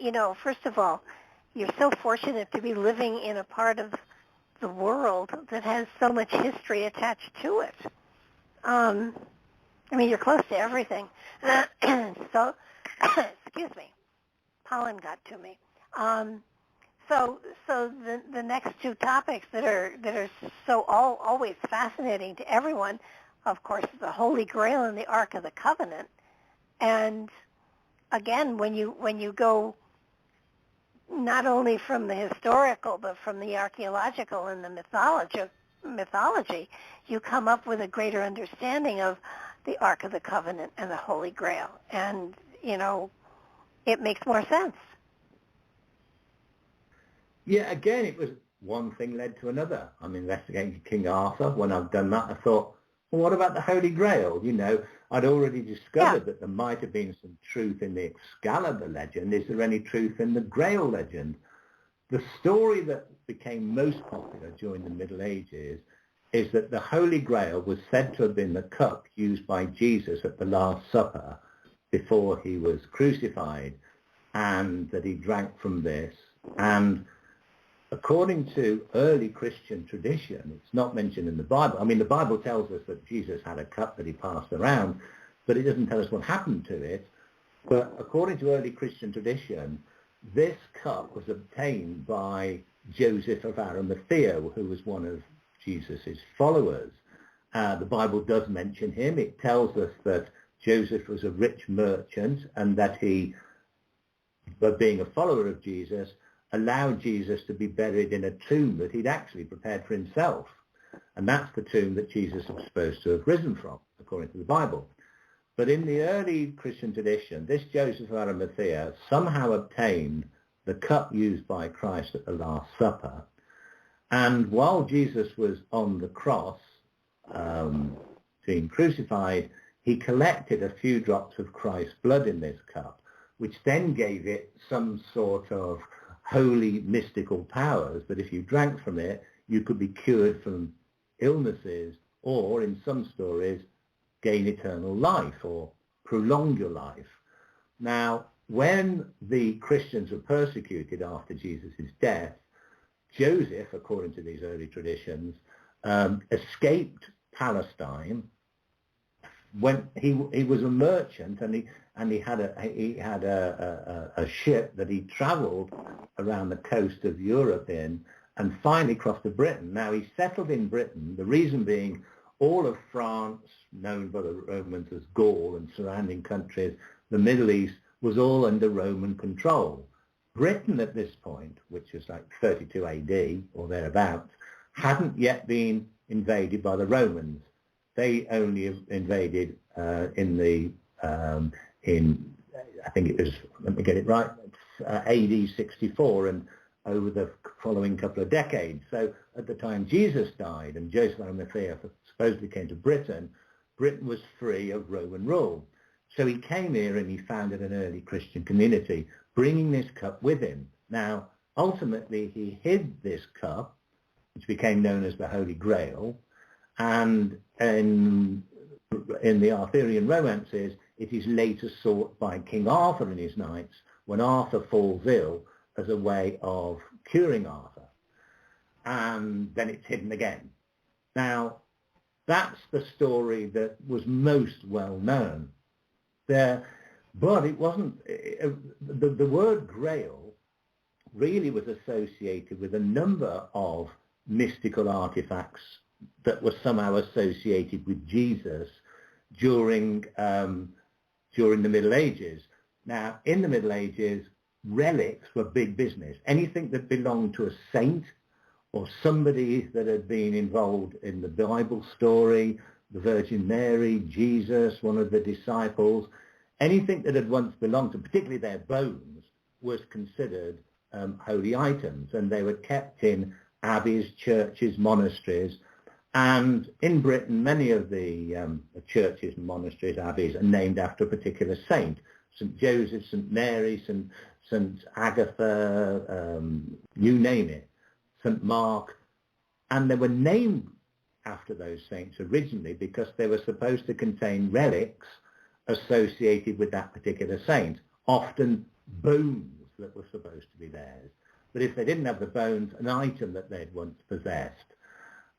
first of all, you're so fortunate to be living in a part of the world that has so much history attached to it. You're close to everything. So, excuse me, pollen got to me. So the next two topics that are so always fascinating to everyone, of course, the Holy Grail and the Ark of the Covenant. And again, when you go not only from the historical but from the archaeological and the mythology, you come up with a greater understanding of the Ark of the Covenant and the Holy Grail. And, it makes more sense. Yeah, again, it was one thing led to another. I'm investigating King Arthur. When I've done that, I thought, well, what about the Holy Grail? I'd already discovered that there might have been some truth in the Excalibur legend. Is there any truth in the Grail legend? The story that became most popular during the Middle Ages is that the Holy Grail was said to have been the cup used by Jesus at the Last Supper before he was crucified, and that he drank from this. And according to early Christian tradition, it's not mentioned in the Bible. The Bible tells us that Jesus had a cup that he passed around, but it doesn't tell us what happened to it. But according to early Christian tradition, this cup was obtained by Joseph of Arimathea, who was one of Jesus' followers. The Bible does mention him. It tells us that Joseph was a rich merchant and that he, but being a follower of Jesus, allowed Jesus to be buried in a tomb that he'd actually prepared for himself. And that's the tomb that Jesus was supposed to have risen from, according to the Bible. But in the early Christian tradition, this Joseph of Arimathea somehow obtained the cup used by Christ at the Last Supper. And while Jesus was on the cross, being crucified, he collected a few drops of Christ's blood in this cup, which then gave it some sort of holy mystical powers, that if you drank from it, you could be cured from illnesses, or in some stories, gain eternal life or prolong your life. Now, when the Christians were persecuted after Jesus' death, Joseph, according to these early traditions, escaped Palestine. When he was a merchant, and he had a ship that he travelled around the coast of Europe in, and finally crossed to Britain. Now, he settled in Britain, the reason being all of France, known by the Romans as Gaul and surrounding countries, the Middle East, was all under Roman control. Britain at this point, which was like 32 AD or thereabouts, hadn't yet been invaded by the Romans. They only invaded I think it was, let me get it right, AD 64, and over the following couple of decades. So at the time Jesus died and Joseph of Arimathea supposedly came to Britain, Britain was free of Roman rule. So he came here and he founded an early Christian community, bringing this cup with him. Now, ultimately, he hid this cup, which became known as the Holy Grail, and in the Arthurian romances, it is later sought by King Arthur and his knights when Arthur falls ill as a way of curing Arthur. And then it's hidden again. Now, that's the story that was most well known. But it wasn't, the word Grail really was associated with a number of mystical artifacts that were somehow associated with Jesus during the Middle Ages. Now, in the Middle Ages, relics were big business. Anything that belonged to a saint or somebody that had been involved in the Bible story the Virgin Mary, Jesus, one of the disciples. Anything that had once belonged to, particularly their bones, was considered holy items, and they were kept in abbeys, churches, monasteries. And in Britain, many of the churches, monasteries, abbeys are named after a particular saint. St. Joseph, St. Mary, St. Agatha, you name it, St. Mark. And they were named after those saints originally because they were supposed to contain relics associated with that particular saint, often bones that were supposed to be theirs. But if they didn't have the bones, an item that they'd once possessed.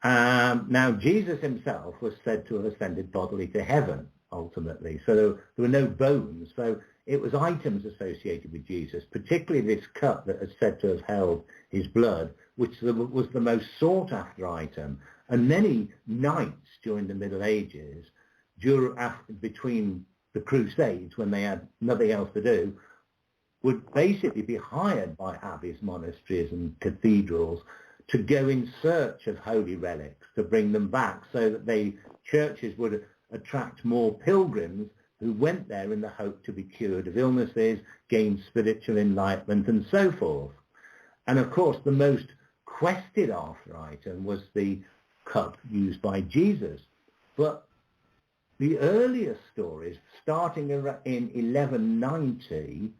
Now, Jesus himself was said to have ascended bodily to heaven, ultimately. So there were no bones. So it was items associated with Jesus, particularly this cup that is said to have held his blood, which was the most sought-after item. And many knights during the Middle Ages, between the Crusades, when they had nothing else to do, would basically be hired by abbeys, monasteries and cathedrals to go in search of holy relics, to bring them back so that churches would attract more pilgrims who went there in the hope to be cured of illnesses, gain spiritual enlightenment and so forth. And of course the most quested after item was the cup used by Jesus. But the earliest stories, starting in 1190,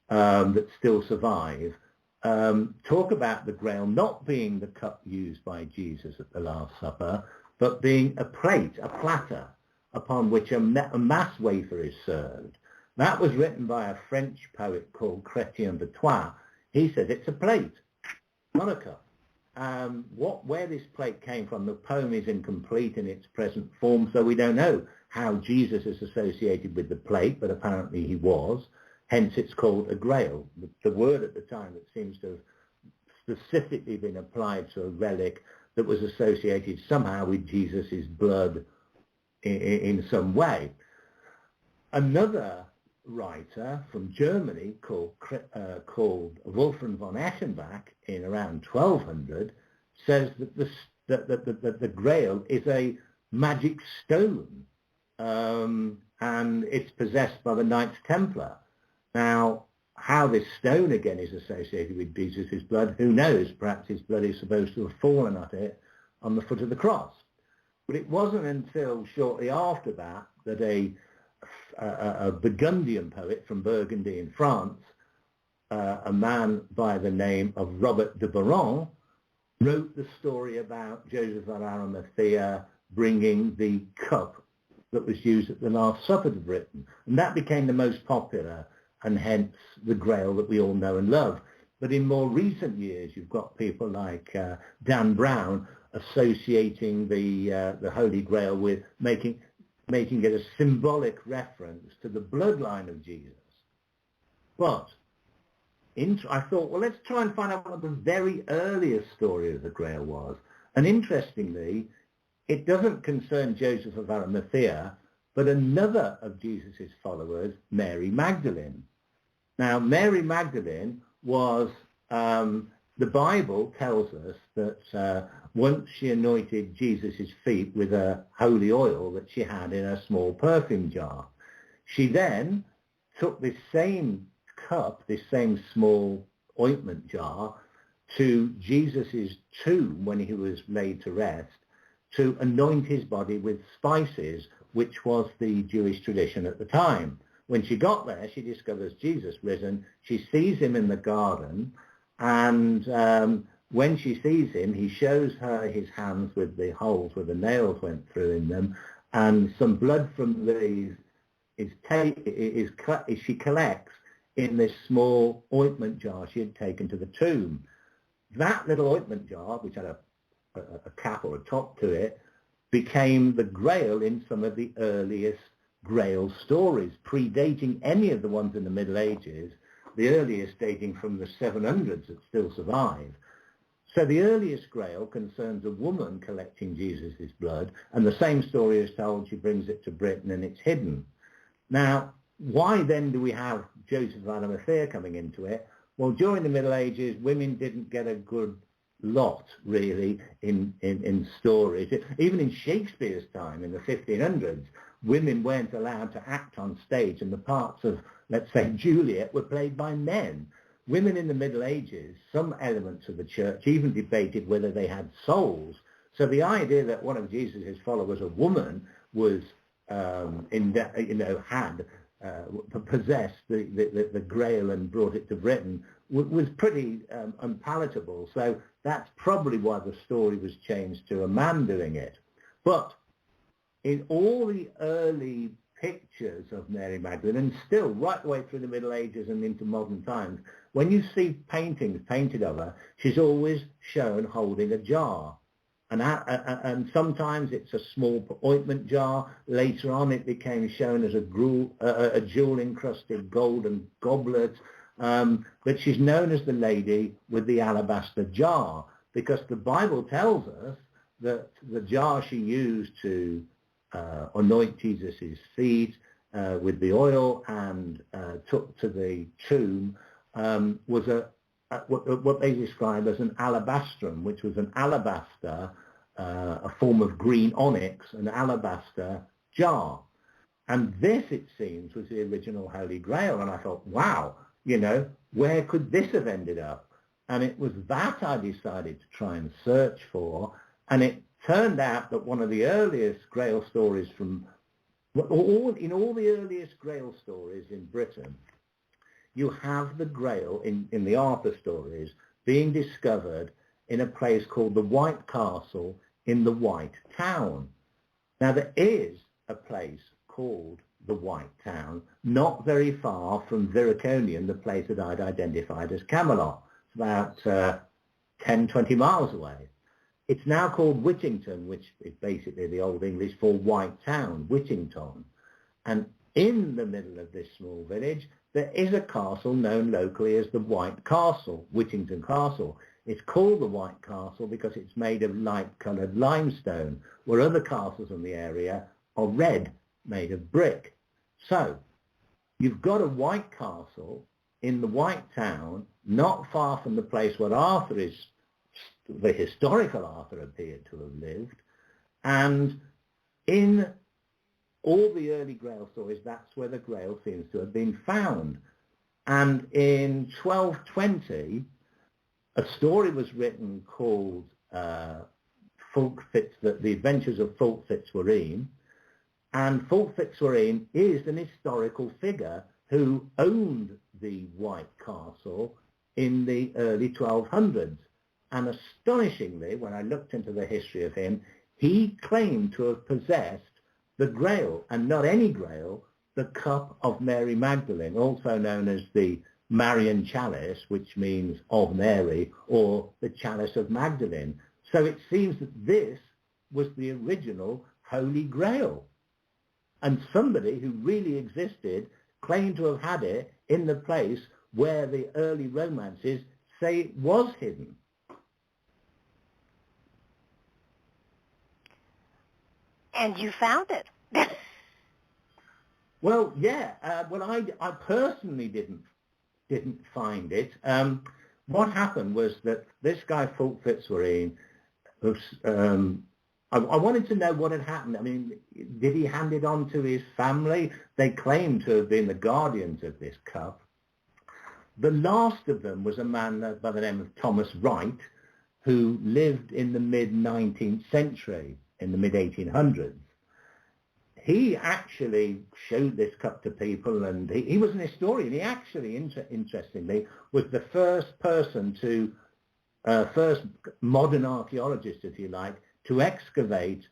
that still survive, talk about the Grail not being the cup used by Jesus at the Last Supper, but being a plate, a platter, upon which a mass wafer is served. That was written by a French poet called Chrétien de Troyes. He says it's a plate, not a cup. Where this plate came from, the poem is incomplete in its present form, so we don't know how Jesus is associated with the plate, but apparently he was. Hence it's called a grail, the word at the time that seems to have specifically been applied to a relic that was associated somehow with Jesus' blood in some way. Another writer from Germany called Wolfram von Eschenbach in around 1200 says that the Grail is a magic stone, and it's possessed by the Knights Templar. Now, how this stone again is associated with Jesus' blood, who knows? Perhaps his blood is supposed to have fallen at it on the foot of the cross. But it wasn't until shortly after that that a Burgundian poet from Burgundy in France, a man by the name of Robert de Boron, wrote the story about Joseph of Arimathea bringing the cup that was used at the Last Supper to Britain. And that became the most popular, and hence the Grail that we all know and love. But in more recent years, you've got people like Dan Brown associating the Holy Grail with making it a symbolic reference to the bloodline of Jesus. But I thought, well, let's try and find out what the very earliest story of the Grail was. And interestingly, it doesn't concern Joseph of Arimathea, but another of Jesus' followers, Mary Magdalene. Now, Mary Magdalene was, the Bible tells us that once she anointed Jesus' feet with a holy oil that she had in a small perfume jar. She then took this same cup, this same small ointment jar, to Jesus' tomb when he was laid to rest, to anoint his body with spices, which was the Jewish tradition at the time. When she got there, she discovers Jesus risen. She sees him in the garden, and when she sees him, he shows her his hands with the holes where the nails went through in them, and some blood from these she collects in this small ointment jar she had taken to the tomb. That little ointment jar, which had a cap or a top to it, became the Grail in some of the earliest Grail stories, predating any of the ones in the Middle Ages, the earliest dating from the 700s that still survive. So the earliest Grail concerns a woman collecting Jesus' blood, and the same story is told. She brings it to Britain and it's hidden. Now, why then do we have Joseph of Arimathea coming into it? Well, during the Middle Ages, women didn't get a good lot, really, in stories. Even in Shakespeare's time, in the 1500s, women weren't allowed to act on stage, and the parts of, let's say, Juliet were played by men. Women in the Middle Ages, some elements of the church even debated whether they had souls. So the idea that one of Jesus' followers, a woman, was had possessed the Grail and brought it to Britain was pretty unpalatable. So that's probably why the story was changed to a man doing it. But in all the early pictures of Mary Magdalene, and still right the way through the Middle Ages and into modern times, when you see paintings painted of her, she's always shown holding a jar. And sometimes it's a small ointment jar. Later on, it became shown as a jewel-encrusted golden goblet. But she's known as the lady with the alabaster jar, because the Bible tells us that the jar she used to anoint Jesus' feet with the oil and took to the tomb was what they describe as an alabastrum, which was an alabaster, a form of green onyx, an alabaster jar. And this, it seems, was the original Holy Grail. And I thought, wow, where could this have ended up? And it was that I decided to try and search for. And it turned out that one of the earliest Grail stories in all the earliest Grail stories in Britain, you have the Grail in the Arthur stories being discovered in a place called the White Castle in the White Town. Now, there is a place called the White Town not very far from Viriconium, the place that I'd identified as Camelot. It's about 10, 20 miles away. It's now called Whittington, which is basically the Old English for White Town, Whittington. And in the middle of this small village, there is a castle known locally as the White Castle, Whittington Castle. It's called the White Castle because it's made of light-coloured limestone, where other castles in the area are red, made of brick. So you've got a White Castle in the White Town, not far from the place where the historical Arthur appeared to have lived. And in all the early Grail stories, that's where the Grail seems to have been found. And in 1220, a story was written called The Adventures of Fulk Fitzwarene. And Fulk Fitzwarene is an historical figure who owned the White Castle in the early 1200s. And astonishingly, when I looked into the history of him, he claimed to have possessed the Grail, and not any Grail, the cup of Mary Magdalene, also known as the Marian chalice, which means of Mary, or the chalice of Magdalene. So it seems that this was the original Holy Grail. And somebody who really existed claimed to have had it in the place where the early romances say it was hidden. And you found it. Well, yeah. I personally didn't find it. What happened was that this guy, Fulk Fitzwarene, was, I wanted to know what had happened. I mean, did he hand it on to his family? They claimed to have been the guardians of this cup. The last of them was a man by the name of Thomas Wright, who lived in the mid-19th century, in the mid-1800s. He actually showed this cup to people, and he was an historian. He actually, interestingly, was the first person first modern archaeologist, if you like, to excavate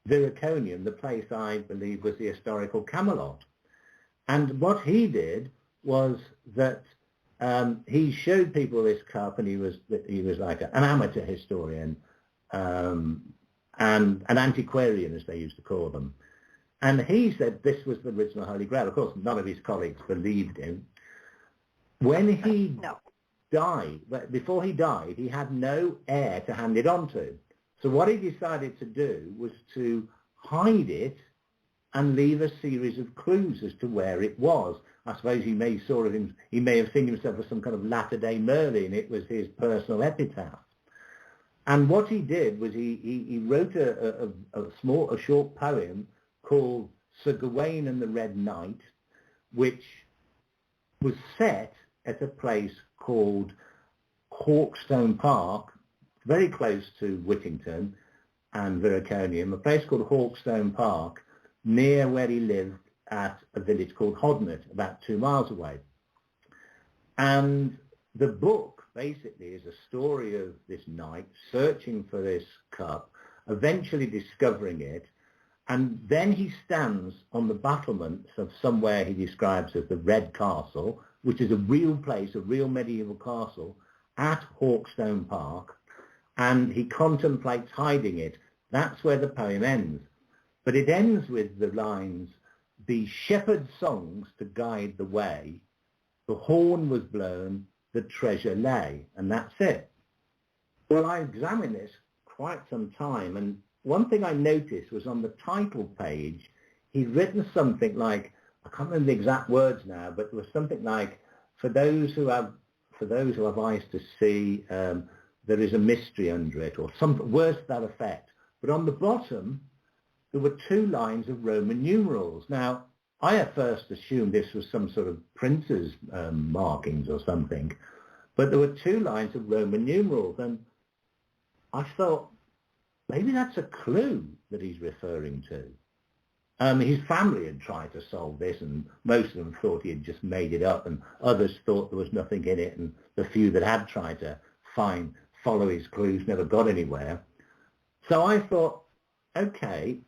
Viriconium, the place I believe was the historical Camelot. And what he did was that he showed people this cup, and he was like an amateur historian, and an antiquarian, as they used to call them. And he said this was the original Holy Grail. Of course, none of his colleagues believed him. When he died, before he died, he had no heir to hand it on to. So what he decided to do was to hide it and leave a series of clues as to where it was. I suppose he may have seen himself as some kind of latter-day Merlin. It was his personal epitaph. And what he did was he wrote a short poem called Sir Gawain and the Red Knight, which was set at a place called Hawkstone Park, very close to Whittington and Vericonium, a place called Hawkstone Park, near where he lived at a village called Hodnet, about 2 miles away. And the book basically is a story of this knight searching for this cup, eventually discovering it, and then he stands on the battlements of somewhere he describes as the Red Castle, which is a real place, a real medieval castle, at Hawkstone Park, and he contemplates hiding it. That's where the poem ends. But it ends with the lines, "The shepherd's songs to guide the way, the horn was blown, the treasure lay," and that's it. Well, I examined this quite some time, and one thing I noticed was on the title page, he'd written something like, I can't remember the exact words now, but it was something like, for those who have eyes to see, there is a mystery under it, or some words to that effect. But on the bottom, there were 2 lines of Roman numerals. Now, I at first assumed this was some sort of printer's markings or something, but there were 2 lines of Roman numerals, and I thought, maybe that's a clue that he's referring to. His family had tried to solve this, and most of them thought he had just made it up, and others thought there was nothing in it, and the few that had tried to follow his clues never got anywhere. So I thought, okay,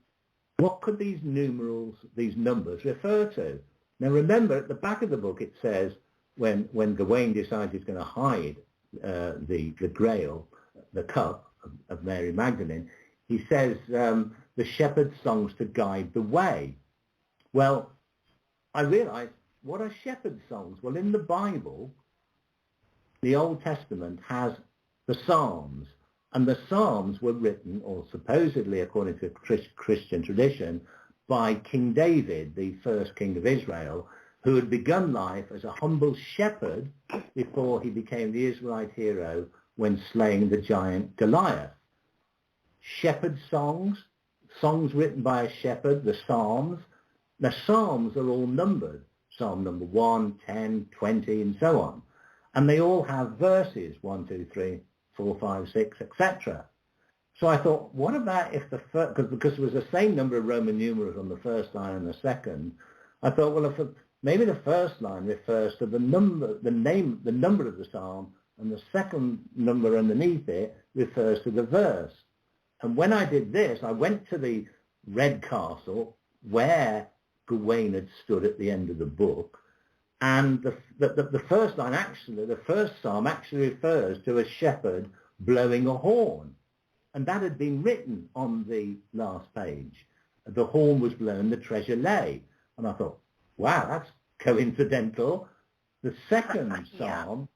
what could these numerals, these numbers refer to? Now remember, at the back of the book it says, when Gawain decides he's going to hide the Grail, the cup of Mary Magdalene, he says, the shepherd's songs to guide the way. Well, I realized, what are shepherd's songs? Well, in the Bible, the Old Testament has the Psalms, and the Psalms were written, or supposedly according to Christian tradition, by King David, the first king of Israel, who had begun life as a humble shepherd before he became the Israelite hero when slaying the giant Goliath. Shepherd songs, songs written by a shepherd, the Psalms. The Psalms are all numbered, Psalm number 1, 10, 20, and so on. And they all have verses, 1, 2, 3, 4, 5, 6, etc. So I thought, what about if the first, because there was the same number of Roman numerals on the first line and the second, I thought, well, if maybe the first line refers to the number of the psalm, and the second number underneath it refers to the verse. And when I did this, I went to the Red Castle where Gawain had stood at the end of the book, and the first line actually, the first psalm actually refers to a shepherd blowing a horn. And that had been written on the last page. The horn was blown, the treasure lay. And I thought, wow, that's coincidental. The second psalm,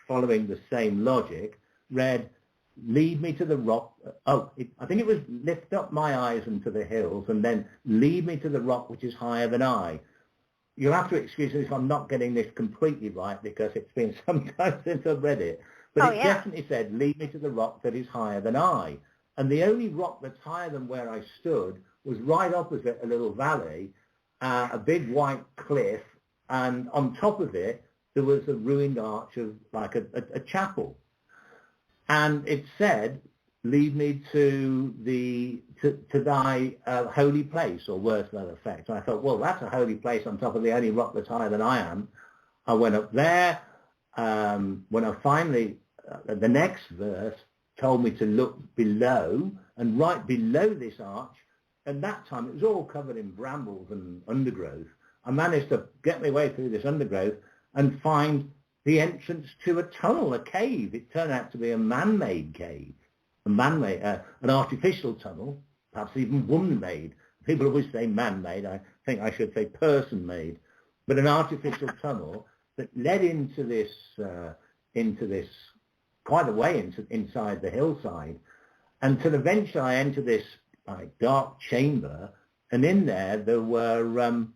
following the same logic, read, lead me to the rock. I think it was lift up my eyes into the hills, and then lead me to the rock which is higher than I. You'll have to excuse me if I'm not getting this completely right, because it's been some time since I've read it. But it definitely said, lead me to the rock that is higher than I. And the only rock that's higher than where I stood was right opposite a little valley, a big white cliff, and on top of it, there was a ruined arch of like a chapel. And it said, lead me to thy holy place, or words to that effect. And I thought, well, that's a holy place on top of the only rock that's higher than I am. I went up there. When I finally, the next verse told me to look below, and right below this arch, and that time it was all covered in brambles and undergrowth, I managed to get my way through this undergrowth and find the entrance to a tunnel, a cave. It turned out to be a man-made cave, an artificial tunnel, perhaps even woman-made. People always say man-made. I think I should say person-made, but an artificial tunnel that led into this quite a way inside the hillside, until eventually I entered this dark chamber, and in there were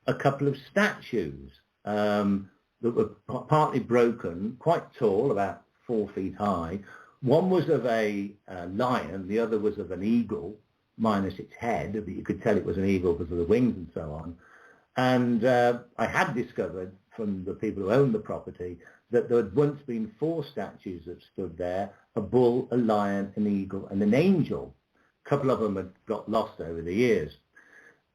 a couple of statues that were partly broken, quite tall, about 4 feet high. One was of a lion, the other was of an eagle, minus its head, but you could tell it was an eagle because of the wings and so on. And I had discovered from the people who owned the property that there had once been 4 statues that stood there, a bull, a lion, an eagle, and an angel. A couple of them had got lost over the years.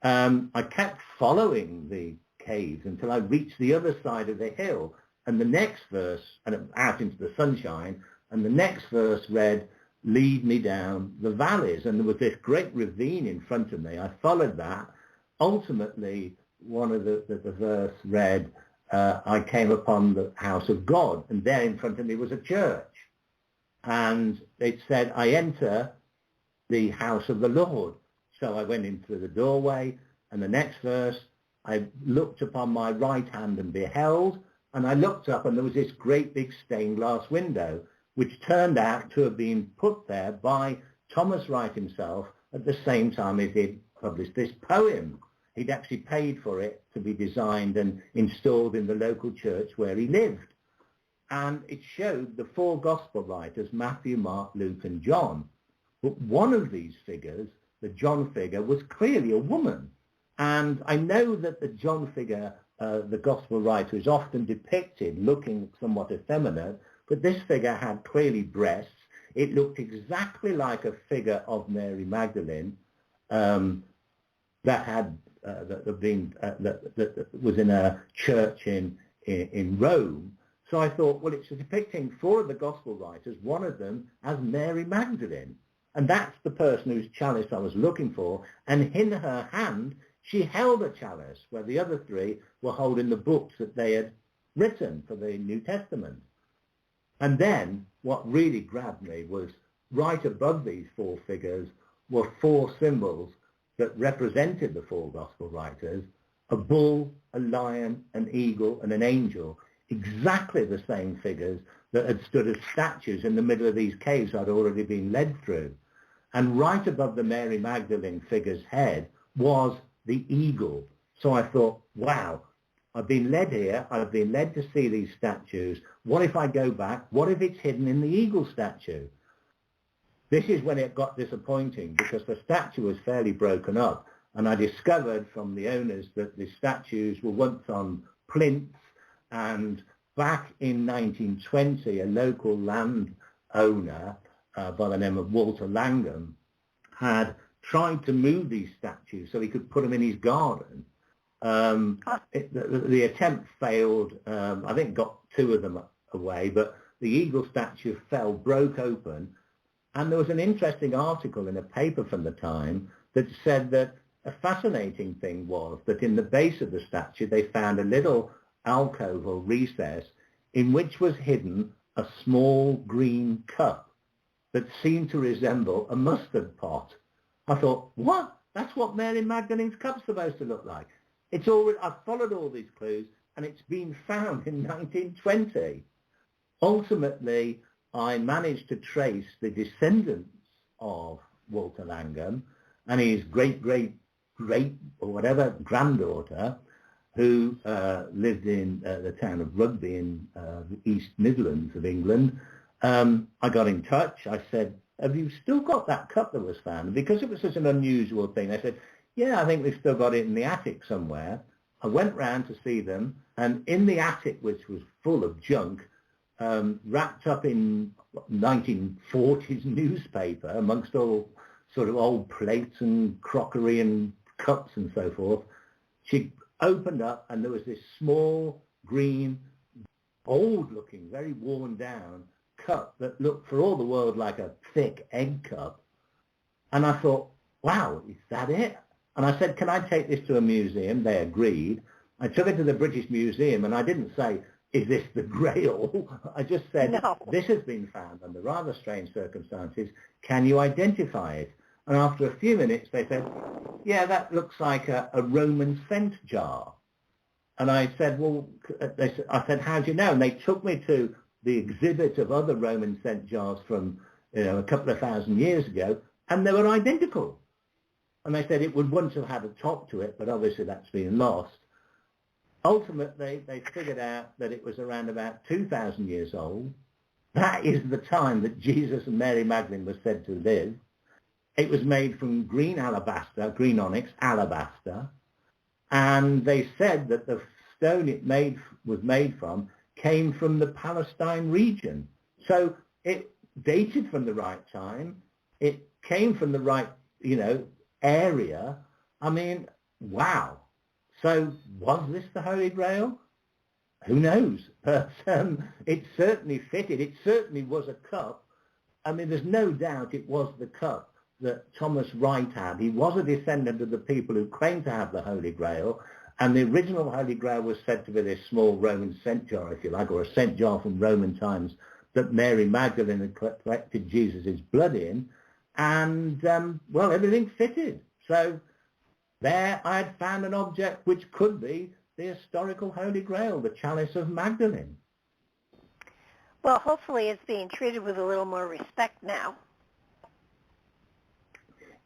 I kept following the caves until I reached the other side of the hill, and the next verse, and out into the sunshine, and the next verse read, "Lead me down the valleys." And there was this great ravine in front of me. I followed that. Ultimately, one of the verse read, "I came upon the house of God," and there in front of me was a church. And it said, "I enter the house of the Lord." So I went in through the doorway, and the next verse, "I looked upon my right hand and beheld," and I looked up, and there was this great big stained glass window, which turned out to have been put there by Thomas Wright himself at the same time as he'd published this poem. He'd actually paid for it to be designed and installed in the local church where he lived. And it showed the 4 gospel writers, Matthew, Mark, Luke, and John. But one of these figures, the John figure, was clearly a woman. And I know that the John figure, the gospel writer, is often depicted looking somewhat effeminate, but this figure had clearly breasts. It looked exactly like a figure of Mary Magdalene that was in a church in Rome. So I thought, well, it's depicting 4 of the gospel writers, one of them as Mary Magdalene. And that's the person whose chalice I was looking for. And in her hand, she held a chalice, where the other 3 were holding the books that they had written for the New Testament. And then what really grabbed me was right above these 4 figures were 4 symbols that represented the 4 gospel writers: a bull, a lion, an eagle, and an angel, exactly the same figures that had stood as statues in the middle of these caves I'd already been led through. And right above the Mary Magdalene figure's head was the eagle. So I thought, wow, I've been led here, I've been led to see these statues. What if I go back? What if it's hidden in the eagle statue? This is when it got disappointing, because the statue was fairly broken up, and I discovered from the owners that the statues were once on plinths, and back in 1920, a local landowner by the name of Walter Langham had tried to move these statues so he could put them in his garden. The attempt failed. I think got 2 of them away, but the eagle statue fell, broke open, and there was an interesting article in a paper from the time that said that a fascinating thing was that in the base of the statue they found a little alcove or recess in which was hidden a small green cup that seemed to resemble a mustard pot. I thought, what? That's what Mary Magdalene's cup's supposed to look like. I've followed all these clues, and it's been found in 1920. Ultimately, I managed to trace the descendants of Walter Langham and his great or whatever granddaughter, who lived in the town of Rugby in the East Midlands of England. I got in touch. I said, have you still got that cup that was found? And because it was such an unusual thing, they said, yeah, I think we've still got it in the attic somewhere. I went round to see them, and in the attic, which was full of junk, wrapped up in 1940s newspaper amongst all sort of old plates and crockery and cups and so forth, she opened up, and there was this small, green, old-looking, very worn down cup that looked for all the world like a thick egg cup. And I thought, wow, is that it? And I said, can I take this to a museum? They agreed. I took it to the British Museum, and I didn't say, is this the Grail? I just said, no. This has been found under rather strange circumstances. Can you identify it? And after a few minutes, they said, yeah, that looks like a Roman scent jar. And I said, well, I said, how do you know? And they took me to the exhibit of other Roman scent jars from, a couple of thousand years ago, and they were identical. And they said it would once have had a top to it, but obviously that's been lost. Ultimately, they figured out that it was around about 2,000 years old, that is the time that Jesus and Mary Magdalene were said to live. It was made from green onyx alabaster, and they said that the stone was made from came from the Palestine region. So it dated from the right time. It came from the right, area. I mean, wow. So was this the Holy Grail? Who knows? But it certainly fitted. It certainly was a cup. I mean, there's no doubt it was the cup that Thomas Wright had. He was a descendant of the people who claimed to have the Holy Grail, and the original Holy Grail was said to be this small Roman scent jar, if you like, or a scent jar from Roman times that Mary Magdalene had collected Jesus' blood in, and, well, everything fitted. So there I had found an object which could be the historical Holy Grail, the chalice of Magdalene. Well, hopefully it's being treated with a little more respect now.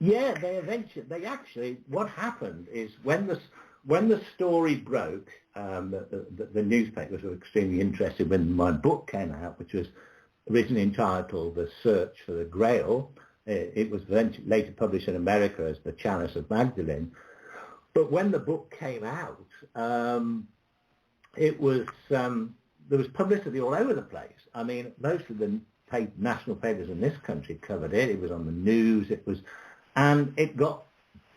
Yeah, they actually, what happened is when the story broke, the newspapers were extremely interested when my book came out, which was originally entitled The Search for the Grail. It was later published in America as The Chalice of Magdalene. But when the book came out, there was publicity all over the place. I mean, most of the national papers in this country covered it. It was on the news. And it got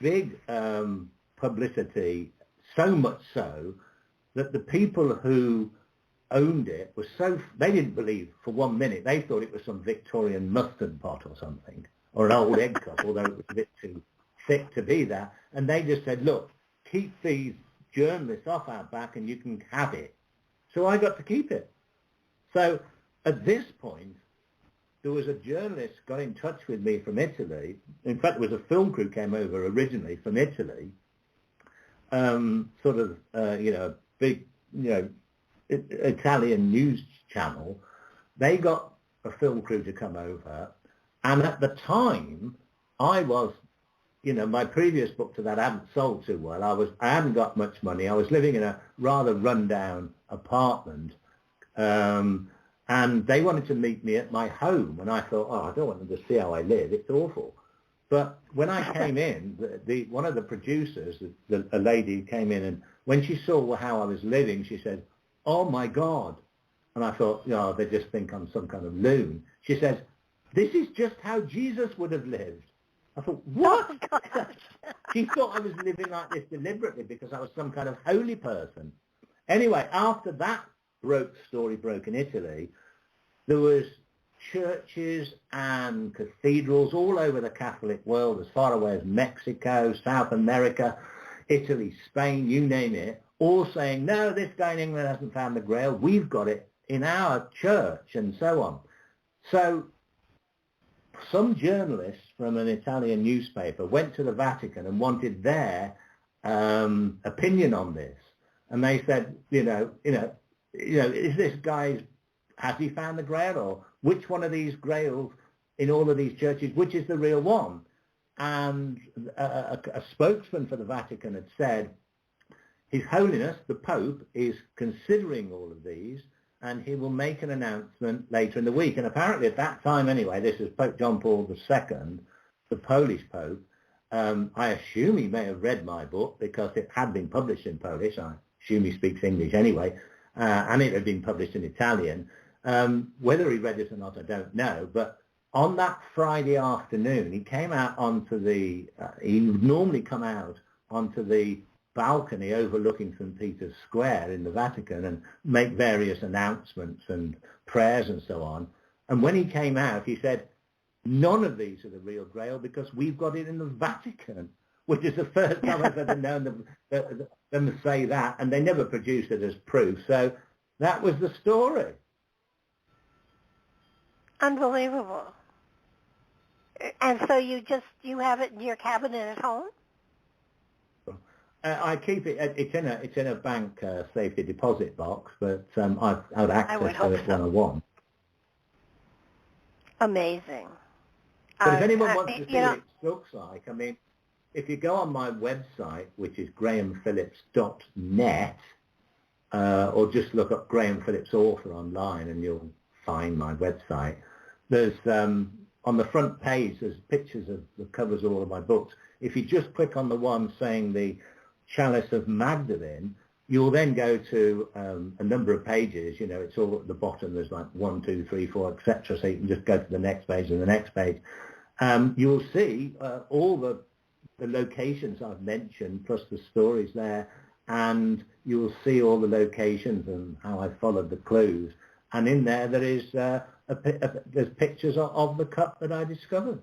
big publicity, so much so that the people who owned it they didn't believe for 1 minute. They thought it was some Victorian mustard pot or something, or an old egg cup, although it was a bit too thick to be that. And they just said, look, keep these journalists off our back and you can have it. So I got to keep it. So at this point, there was a journalist got in touch with me from Italy. In fact, there was a film crew came over originally from Italy, big, Italian news channel. They got a film crew to come over. And at the time, I was, my previous book to that hadn't sold too well. I hadn't got much money. I was living in a rather rundown apartment. And they wanted to meet me at my home, and I thought, I don't want them to see how I live. It's awful. But when I came in, one of the producers, a lady came in, and when she saw how I was living, she said, "Oh my God!" And I thought, they just think I'm some kind of loon. She said, "This is just how Jesus would have lived." I thought, what? Oh, She thought I was living like this deliberately because I was some kind of holy person. Anyway, after that story broke in Italy, there was churches and cathedrals all over the Catholic world, as far away as Mexico, South America, Italy, Spain, you name it, all saying, no, this guy in England hasn't found the Grail, we've got it in our church, and so on. So some journalists from an Italian newspaper went to the Vatican and wanted their opinion on this. And they said, is this has he found the Grail, or which one of these Grails in all of these churches, which is the real one? And a spokesman for the Vatican had said, His Holiness, the Pope, is considering all of these, and he will make an announcement later in the week. And apparently at that time anyway, this is Pope John Paul II, the Polish Pope. I assume he may have read my book because it had been published in Polish. I assume he speaks English anyway, and it had been published in Italian. Whether he read it or not, I don't know. But on that Friday afternoon, he came out onto he would normally come out onto the balcony overlooking St. Peter's Square in the Vatican and make various announcements and prayers and so on. And when he came out, he said, none of these are the real Grail because we've got it in the Vatican, which is the first time I've ever known them say that, and they never produced it as proof. So that was the story. Unbelievable. And so you have it in your cabinet at home? I keep it. It's in a bank safety deposit box, but I've had access to it when I want. Amazing. But if anyone wants to see what it looks like, I mean, if you go on my website, which is grahamphillips.net, or just look up Graham Phillips author online, and you'll find my website. There's on the front page, there's pictures of the covers of all of my books. If you just click on the one saying the Chalice of Magdalene, you'll then go to a number of pages. You know, it's all at the bottom. There's like 1, 2, 3, 4, etc. So you can just go to the next page and the next page. You'll see all the locations I've mentioned, plus the stories there, and you'll see all the locations and how I followed the clues. And in there, there is there's pictures of the cup that I discovered.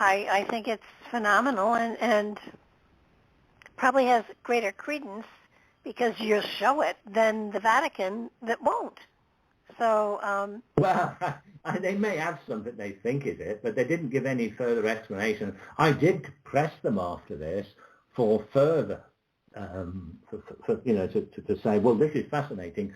I think it's phenomenal and probably has greater credence because you'll show it than the Vatican that won't. So well, they may have something they think is it, but they didn't give any further explanation. I did press them after this for further, to say, well, this is fascinating.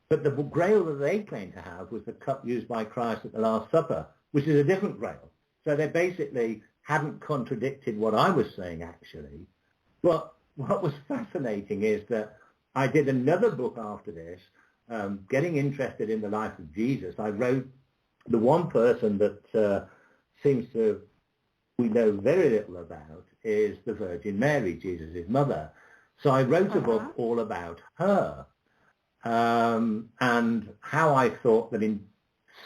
But the grail that they claim to have was the cup used by Christ at the Last Supper, which is a different grail. So they basically hadn't contradicted what I was saying, actually. But what was fascinating is that I did another book after this, getting interested in the life of Jesus. I wrote the one person that seems to we know very little about is the Virgin Mary, Jesus' mother. So I wrote a book all about her. And how I thought that in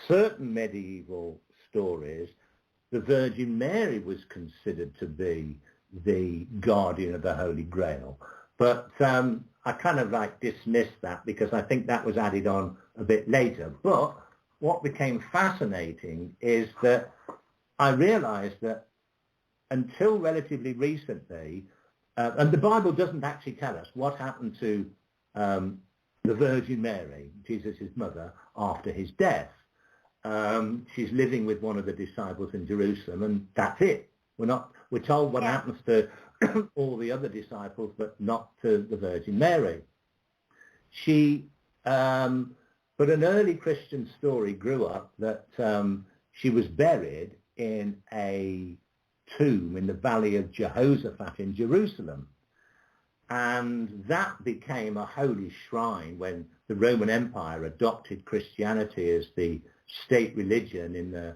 certain medieval stories, the Virgin Mary was considered to be the guardian of the Holy Grail. But I kind of like dismissed that because I think that was added on a bit later. But what became fascinating is that I realized that until relatively recently, and the Bible doesn't actually tell us what happened to the Virgin Mary, Jesus' mother, after his death. She's living with one of the disciples in Jerusalem, and that's it. We're told what happens to all the other disciples, but not to the Virgin Mary. But an early Christian story grew up that she was buried in a tomb in the Valley of Jehoshaphat in Jerusalem. And that became a holy shrine when the Roman Empire adopted Christianity as the state religion in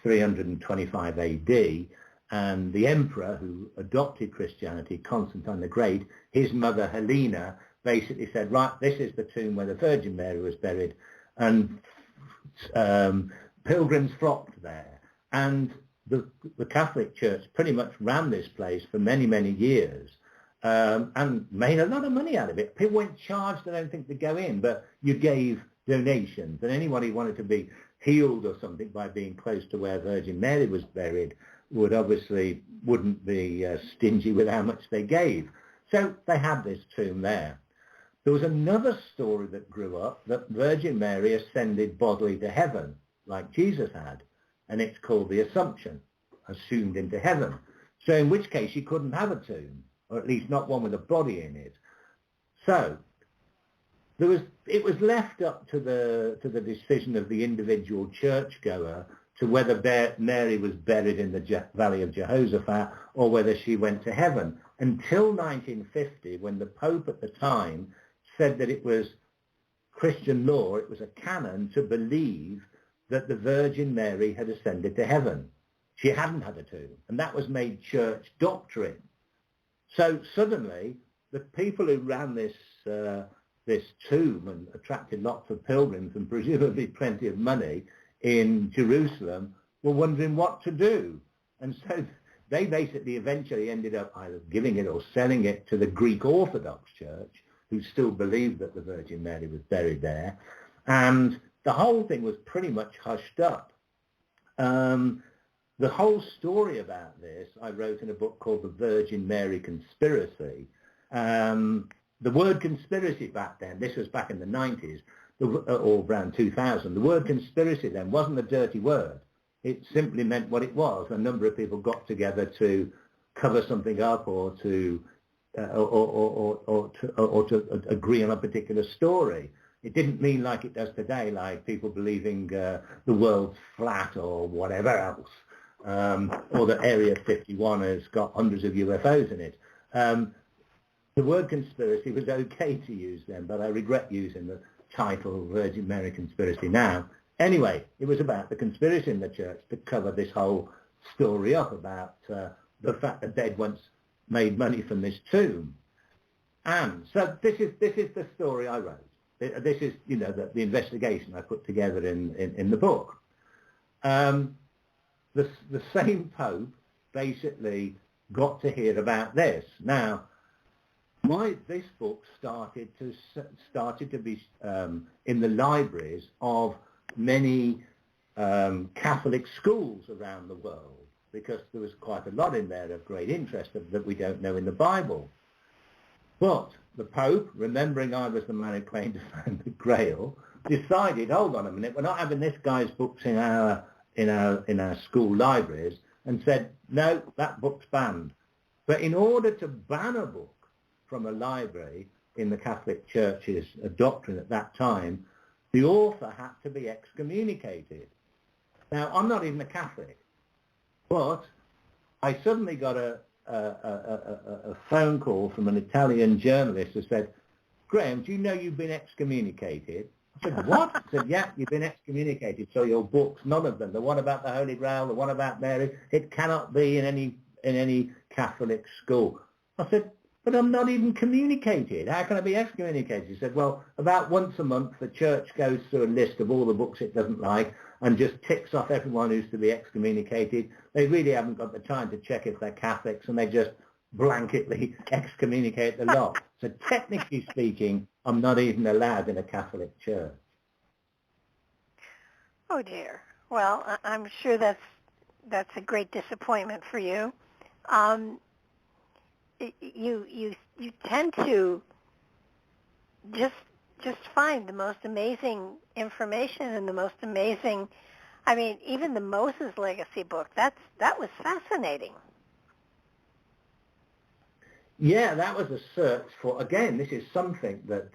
325 AD. And the emperor who adopted Christianity, Constantine the Great, his mother Helena, basically said, right, this is the tomb where the Virgin Mary was buried. And pilgrims flocked there. And the Catholic Church pretty much ran this place for many, many years. And made a lot of money out of it. People weren't charged, I don't think, to go in, but you gave donations. And anybody who wanted to be healed or something by being close to where Virgin Mary was buried wouldn't be stingy with how much they gave. So they had this tomb there. There was another story that grew up that Virgin Mary ascended bodily to heaven, like Jesus had. And it's called the Assumption, assumed into heaven. So in which case she couldn't have a tomb, or at least not one with a body in it. So it was left up to the decision of the individual churchgoer to whether Mary was buried in the Valley of Jehoshaphat or whether she went to heaven, until 1950, when the Pope at the time said that it was Christian law, it was a canon to believe that the Virgin Mary had ascended to heaven. She hadn't had a tomb, and that was made church doctrine. So suddenly, the people who ran this tomb and attracted lots of pilgrims and presumably plenty of money in Jerusalem were wondering what to do. And so they basically eventually ended up either giving it or selling it to the Greek Orthodox Church, who still believed that the Virgin Mary was buried there. And the whole thing was pretty much hushed up. The whole story about this I wrote in a book called The Virgin Mary Conspiracy. The word conspiracy back then, this was back in the 90s, or around 2000, the word conspiracy then wasn't a dirty word. It simply meant what it was. A number of people got together to cover something up or to agree on a particular story. It didn't mean like it does today, like people believing the world's flat or whatever else. Or that Area 51 has got hundreds of UFOs in it. The word conspiracy was okay to use then, but I regret using title Virgin Mary Conspiracy now. Anyway, it was about the conspiracy in the church to cover this whole story up about the fact that they'd once made money from this tomb. And so this is the story I wrote. This is, you know, the investigation I put together in the book. The same Pope basically got to hear about this. Now, this book started to be in the libraries of many Catholic schools around the world, because there was quite a lot in there of great interest that we don't know in the Bible. But the Pope, remembering I was the man who claimed to find the Grail, decided, hold on a minute, we're not having this guy's books in our school libraries, and said, no, that book's banned. But in order to ban a book from a library in the Catholic Church's doctrine at that time, the author had to be excommunicated. Now, I'm not even a Catholic, but I suddenly got a phone call from an Italian journalist who said, Graham, do you know you've been excommunicated? I said, what? I said, yeah, you've been excommunicated. So your books, none of them, the one about the Holy Grail, the one about Mary, it cannot be in any Catholic school. I said, but I'm not even communicated. How can I be excommunicated? He said, well, about once a month the church goes through a list of all the books it doesn't like and just ticks off everyone who's to be excommunicated. They really haven't got the time to check if they're Catholics, and they just blanketly excommunicate the lot. So technically speaking, I'm not even allowed in a Catholic church. Oh dear. Well, I'm sure that's a great disappointment for you. You tend to just find the most amazing information and the most amazing. I mean, even the Moses Legacy book. That was fascinating. Yeah, that was a search for. Again, this is something that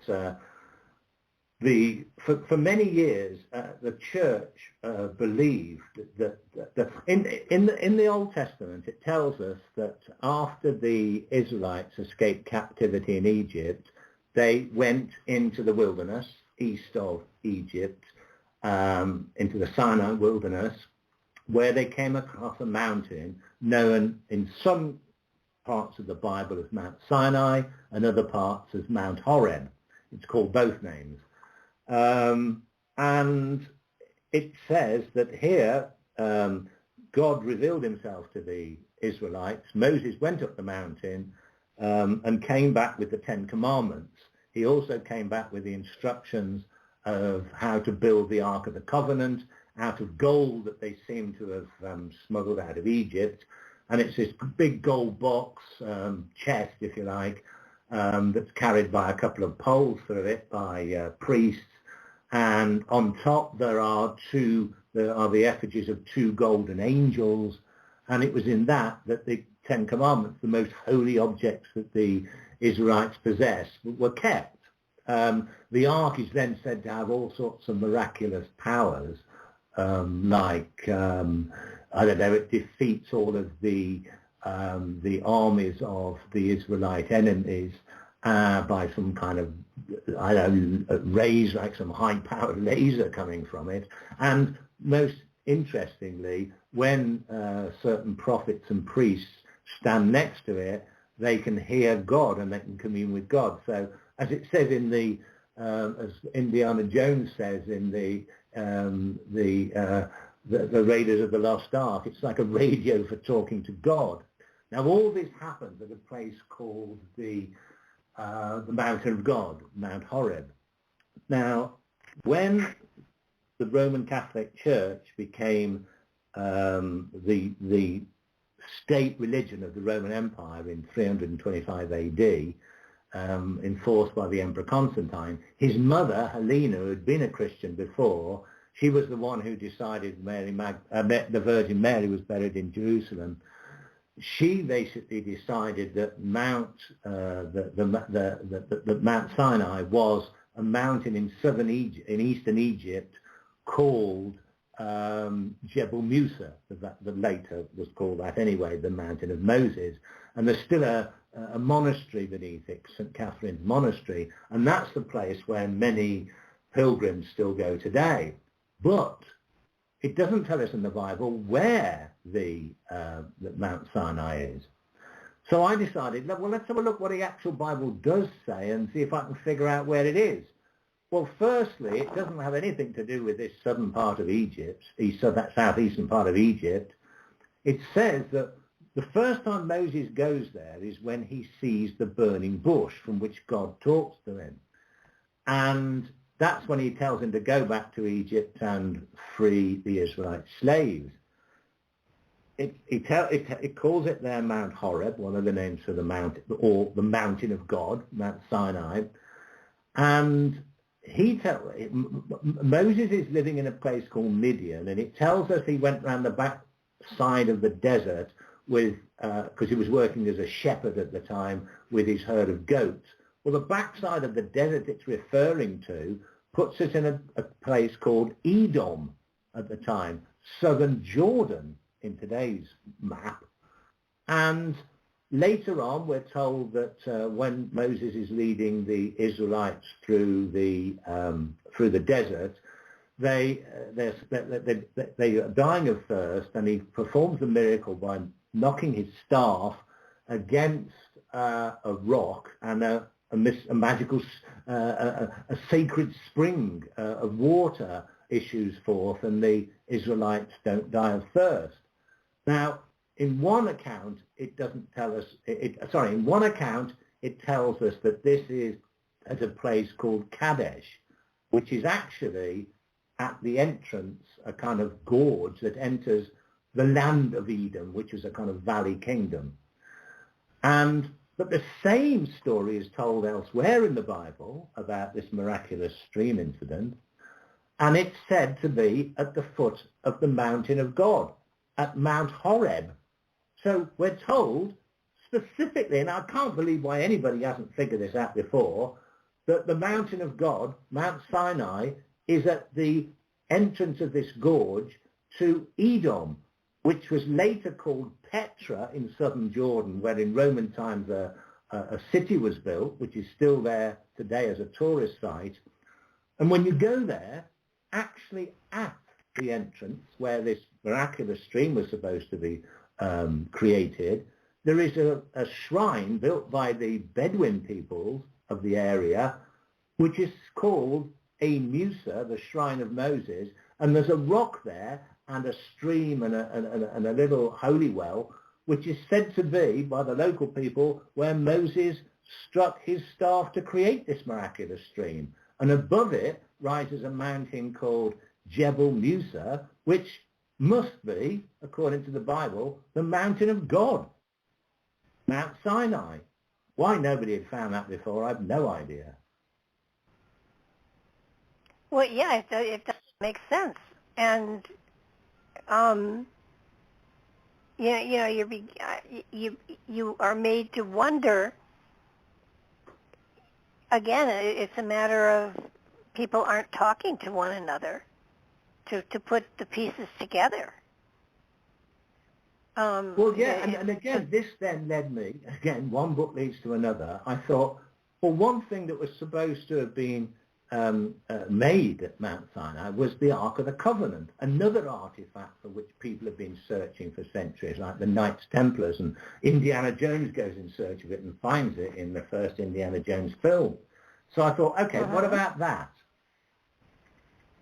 for many years the church believed that in the Old Testament it tells us that after the Israelites escaped captivity in Egypt, they went into the wilderness east of Egypt, into the Sinai wilderness, where they came across a mountain known in some parts of the Bible as Mount Sinai and other parts as Mount Horeb. It's called both names. And it says that here God revealed himself to the Israelites. Moses went up the mountain and came back with the Ten Commandments. He also came back with the instructions of how to build the Ark of the Covenant out of gold that they seem to have smuggled out of Egypt. And it's this big gold box, chest, if you like, that's carried by a couple of poles through it by priests. And on top there are the effigies of two golden angels. And it was in that the Ten Commandments, the most holy objects that the Israelites possessed, were kept. The Ark is then said to have all sorts of miraculous powers, like, I don't know, it defeats all of the armies of the Israelite enemies by some kind of, I don't know, rays, like some high-powered laser coming from it. And most interestingly, when certain prophets and priests stand next to it, they can hear God and they can commune with God. So, as it says in as Indiana Jones says in the Raiders of the Lost Ark, it's like a radio for talking to God. Now, all this happens at a place called the Mountain of God, Mount Horeb. Now, when the Roman Catholic Church became the state religion of the Roman Empire in 325 AD, enforced by the Emperor Constantine, his mother, Helena, who had been a Christian before, she was the one who decided the Virgin Mary was buried in Jerusalem. She basically decided that Mount Sinai was a mountain in eastern Egypt called Jebel Musa, that later was called that anyway, the Mountain of Moses. And there's still a monastery beneath it, St. Catherine's Monastery, and that's the place where many pilgrims still go today. But it doesn't tell us in the Bible where that Mount Sinai is. So I decided, well, let's have a look what the actual Bible does say and see if I can figure out where it is. Well, firstly, it doesn't have anything to do with this southern part of Egypt, that southeastern part of Egypt. It says that the first time Moses goes there is when he sees the burning bush from which God talks to him. And that's when he tells him to go back to Egypt and free the Israelite slaves. It calls it there Mount Horeb, one of the names for the mountain, or the mountain of God, Mount Sinai. And Moses is living in a place called Midian, and it tells us he went round the back side of the desert because he was working as a shepherd at the time with his herd of goats. Well, the backside of the desert it's referring to puts us in a place called Edom at the time, southern Jordan in today's map. And later on, we're told that when Moses is leading the Israelites through the desert, they are dying of thirst, and he performs a miracle by knocking his staff against a rock, and a magical, a sacred spring of water issues forth, and the Israelites don't die of thirst. Now, in one account, it doesn't tell us. In one account, it tells us that this is at a place called Kadesh, which is actually at the entrance, a kind of gorge that enters the land of Edom, which is a kind of valley kingdom. But the same story is told elsewhere in the Bible about this miraculous stream incident, and it's said to be at the foot of the mountain of God, at Mount Horeb. So we're told specifically, and I can't believe why anybody hasn't figured this out before, that the mountain of God, Mount Sinai, is at the entrance of this gorge to Edom, which was later called Petra in southern Jordan, where in Roman times a city was built, which is still there today as a tourist site. And when you go there, actually at the entrance where this miraculous stream was supposed to be created, there is a shrine built by the Bedouin peoples of the area, which is called a Musa, the shrine of Moses, and there's a rock there and a stream and a little holy well, which is said to be, by the local people, where Moses struck his staff to create this miraculous stream. And above it rises a mountain called Jebel Musa, which must be, according to the Bible, the mountain of God, Mount Sinai. Why nobody had found that before, I have no idea. Well, yeah, it does make sense. And you are made to wonder. Again, it's a matter of people aren't talking to one another to put the pieces together. Well, yeah, and again, this then led me, again, one book leads to another. I thought, well, one thing that was supposed to have been made at Mount Sinai was the Ark of the Covenant, another artifact for which people have been searching for centuries, like the Knights Templars, and Indiana Jones goes in search of it and finds it in the first Indiana Jones film. So I thought, okay, what about that?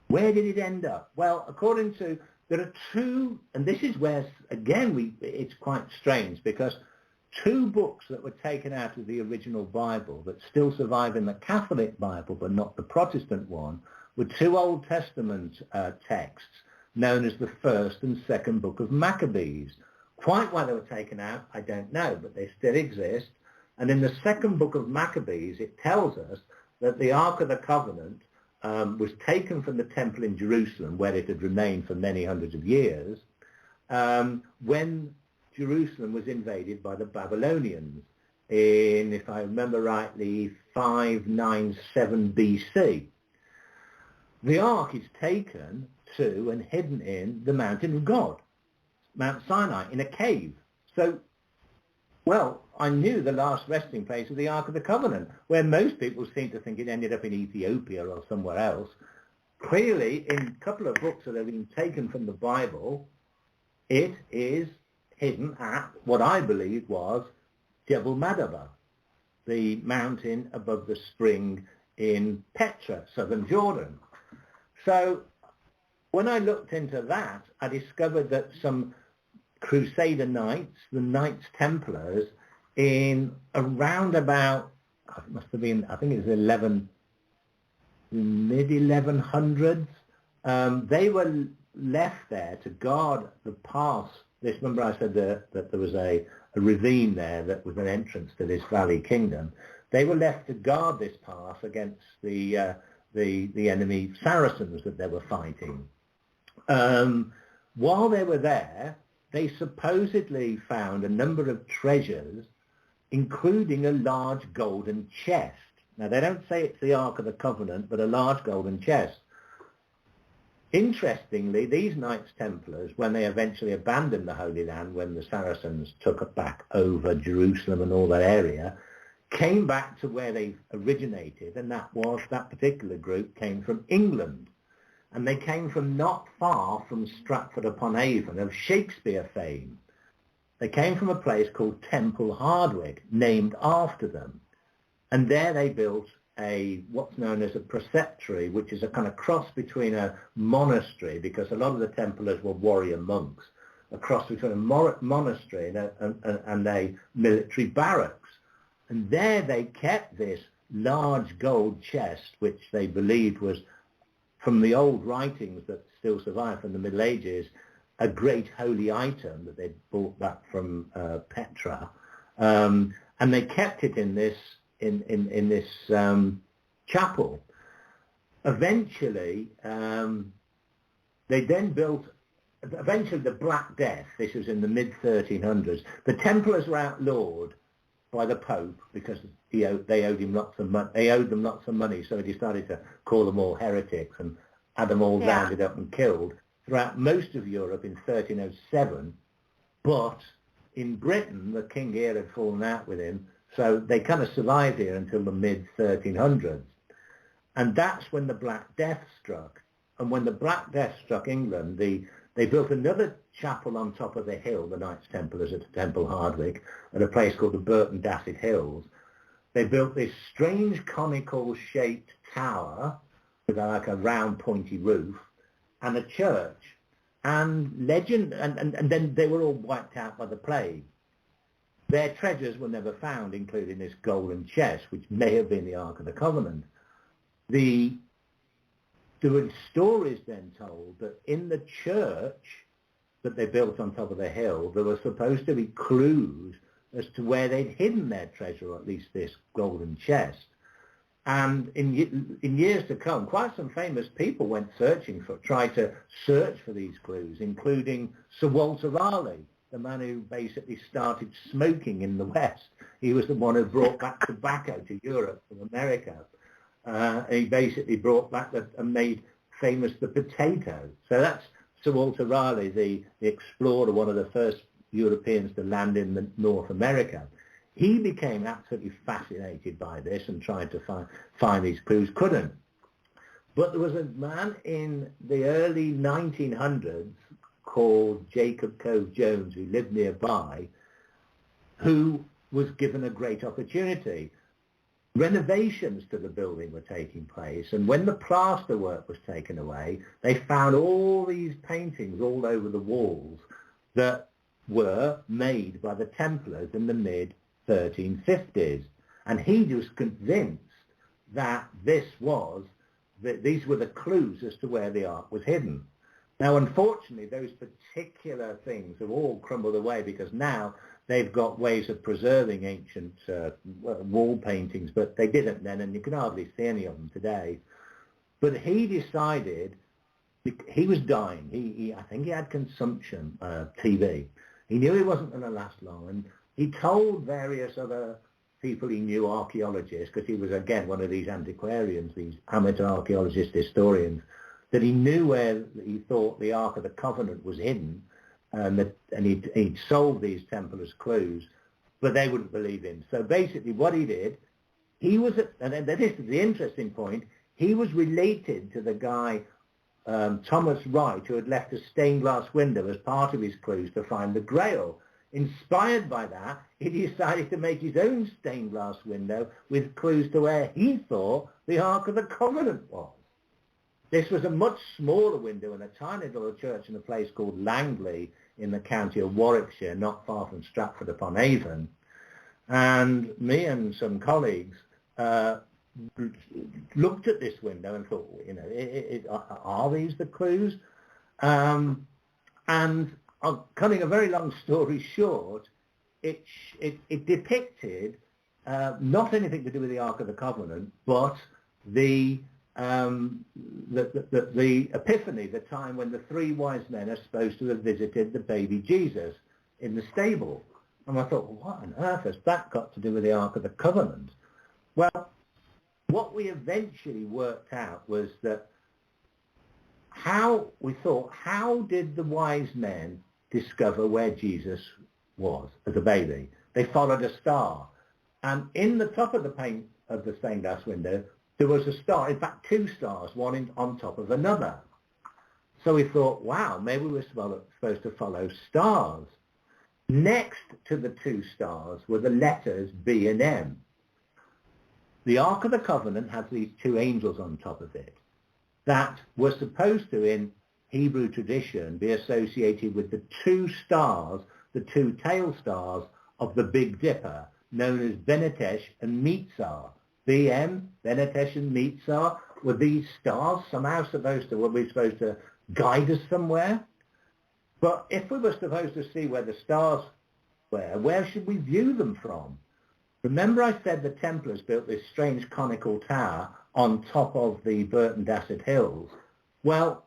Where did it end up? Well, according to, there are two, and this is where, again, it's quite strange, because two books that were taken out of the original Bible that still survive in the Catholic Bible but not the Protestant one were two Old Testament texts known as the First and Second Book of Maccabees. Quite why they were taken out, I don't know, but they still exist. And in the Second Book of Maccabees, it tells us that the Ark of the Covenant was taken from the temple in Jerusalem, where it had remained for many hundreds of years, when Jerusalem was invaded by the Babylonians in, if I remember rightly, 597 BC. The Ark is taken to and hidden in the mountain of God, Mount Sinai, in a cave. So Well, I knew the last resting place of the Ark of the Covenant, where most people seem to think it ended up in Ethiopia or somewhere else. Clearly, in a couple of books that have been taken from the Bible, it is hidden at what I believe was Jebel Madaba, the mountain above the spring in Petra, southern Jordan. So when I looked into that, I discovered that some Crusader Knights, the Knights Templars, in around about, it must have been, I think it was mid-1100s, they were left there to guard the pass. Remember I said that there was a ravine there that was an entrance to this valley kingdom. They were left to guard this pass against the enemy Saracens that they were fighting. While they were there, they supposedly found a number of treasures, including a large golden chest. Now, they don't say it's the Ark of the Covenant, but a large golden chest. Interestingly, these Knights Templars, when they eventually abandoned the Holy Land, when the Saracens took back over Jerusalem and all that area, came back to where they originated, and that particular group came from England. And they came from not far from Stratford-upon-Avon of Shakespeare fame. They came from a place called Temple Hardwicke, named after them. And there they built what's known as a preceptory, which is a kind of cross between a monastery, because a lot of the Templars were warrior monks, a cross between a monastery and a military barracks. And there they kept this large gold chest, which they believed was, from the old writings that still survive from the Middle Ages, a great holy item that they'd brought back from Petra, and they kept it in this chapel. Eventually, they then built. Eventually, the Black Death. This was in the mid-1300s. The Templars were outlawed by the Pope because they owed him lots of money. They owed them lots of money, so he decided to call them all heretics and had them all rounded up and killed throughout most of Europe in 1307. But in Britain, the king here had fallen out with him, so they kind of survived here until the mid-1300s. And that's when the Black Death struck. And when the Black Death struck England, they built another chapel on top of the hill, the Knights Templars at Temple Hardwicke, at a place called the Burton Dasset Hills. They built this strange conical shaped tower with like a round pointy roof and a church. And then they were all wiped out by the plague. Their treasures were never found, including this golden chest, which may have been the Ark of the Covenant. There were stories then told that in the church that they built on top of the hill, there were supposed to be clues as to where they'd hidden their treasure, or at least this golden chest. And in years to come, quite some famous people tried to search for these clues, including Sir Walter Raleigh, the man who basically started smoking in the West. He was the one who brought back tobacco to Europe from America. He basically brought back and made famous the potato. So that's Sir Walter Raleigh, the explorer, one of the first Europeans to land in North America. He became absolutely fascinated by this and tried to find these clues, couldn't. But there was a man in the early 1900s called Jacob Cove Jones, who lived nearby, who was given a great opportunity. Renovations to the building were taking place, and when the plaster work was taken away, they found all these paintings all over the walls that were made by the Templars in the mid-1350s. And he was convinced that these were the clues as to where the Ark was hidden. Now, unfortunately, those particular things have all crumbled away because now they've got ways of preserving ancient wall paintings, but they didn't then, and you can hardly see any of them today. But he decided, he was dying. I think he had consumption, TB. He knew he wasn't going to last long, and he told various other people he knew, archaeologists, because he was, again, one of these antiquarians, these amateur archaeologist historians, that he knew where he thought the Ark of the Covenant was hidden, and he'd solved these Templars' clues. but they wouldn't believe him. So basically what he did, he was, and this is the interesting point, he was related to the guy, Thomas Wright, who had left a stained glass window as part of his clues to find the Grail. Inspired by that, he decided to make his own stained glass window with clues to where he thought the Ark of the Covenant was. This was a much smaller window in a tiny little church in a place called Langley in the county of Warwickshire, not far from Stratford-upon-Avon. And me and some colleagues looked at this window and thought, you know, are these the clues? And cutting a very long story short, it depicted not anything to do with the Ark of the Covenant, but the Epiphany, the time when the three wise men are supposed to have visited the baby Jesus in the stable. And I thought, well, what on earth has that got to do with the Ark of the Covenant? Well, what we eventually worked out was that how did the wise men discover where Jesus was as a baby? They followed a star. And in the top of the pane of the stained glass window, there was a star, in fact, two stars, one on top of another. So we thought, wow, maybe we're supposed to follow stars. Next to the two stars were the letters B and M. The Ark of the Covenant has these two angels on top of it that were supposed to, in Hebrew tradition, be associated with the two stars, the two tail stars of the Big Dipper, known as Benetesh and Mitzar. BM, Benetesh and Mitzar, were these stars somehow supposed to guide us somewhere? But if we were supposed to see where the stars were, where should we view them from? Remember I said the Templars built this strange conical tower on top of the Burton Dasset Hills? Well,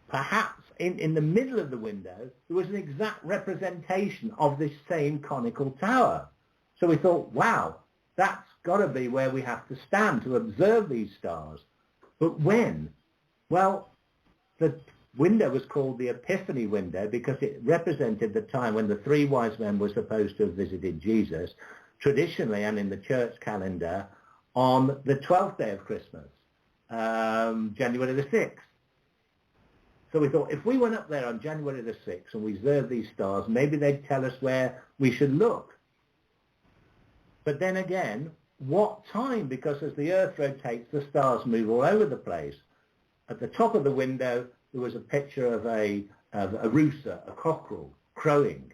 perhaps in the middle of the window, there was an exact representation of this same conical tower. So we thought, wow, that's got to be where we have to stand to observe these stars. But when? Well, the window was called the Epiphany window because it represented the time when the three wise men were supposed to have visited Jesus, traditionally and in the church calendar, on the 12th day of Christmas, January the 6th. So we thought, if we went up there on January the 6th and we observed these stars, maybe they'd tell us where we should look. But then again, what time? Because as the earth rotates, the stars move all over the place. At the top of the window, there was a picture of a rooster, a cockerel, crowing.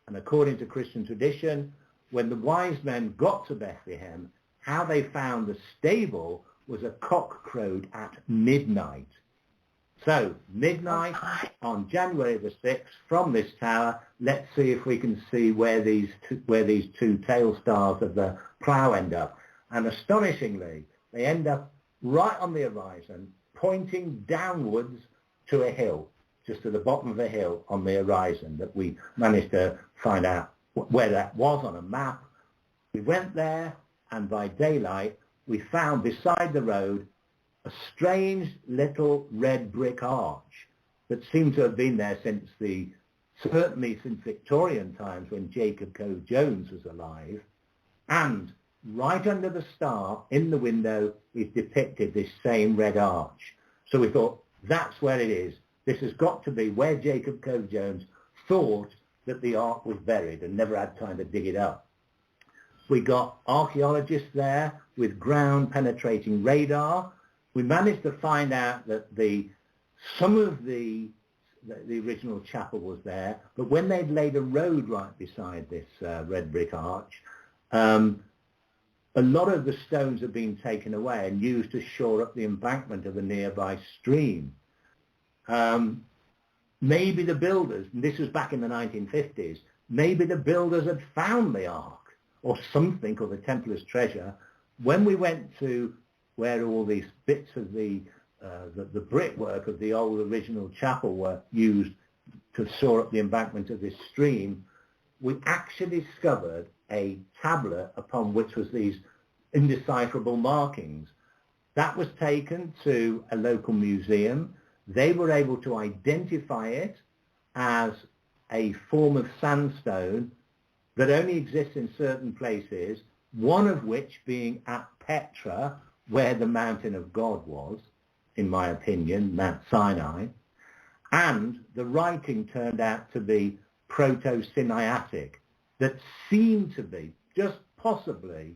And according to Christian tradition, when the wise men got to Bethlehem, how they found the stable was a cock crowed at midnight. So, midnight on January the 6th, from this tower, let's see if we can see where these two tail stars of the plough end up. And astonishingly, they end up right on the horizon, pointing downwards to a hill, just to the bottom of a hill on the horizon, that we managed to find out where that was on a map. We went there, and by daylight, we found beside the road a strange little red brick arch that seemed to have been there certainly since Victorian times when Jacob Cove-Jones was alive. And right under the star in the window is depicted this same red arch. So we thought, that's where it is. This has got to be where Jacob Cove-Jones thought that the ark was buried and never had time to dig it up. We got archaeologists there with ground-penetrating radar. We managed to find out that some of the original chapel was there, but when they'd laid a road right beside this red brick arch, a lot of the stones had been taken away and used to shore up the embankment of a nearby stream. Maybe the builders, and this was back in the 1950s, maybe the builders had found the ark or something, or the Templars' treasure. When we went to where all these bits of the brickwork of the old original chapel were used to shore up the embankment of this stream, we actually discovered a tablet upon which was these indecipherable markings. That was taken to a local museum. They were able to identify it as a form of sandstone that only exists in certain places, one of which being at Petra, where the mountain of God was, in my opinion, Mount Sinai, and the writing turned out to be Proto-Sinaitic, that seemed to be, just possibly,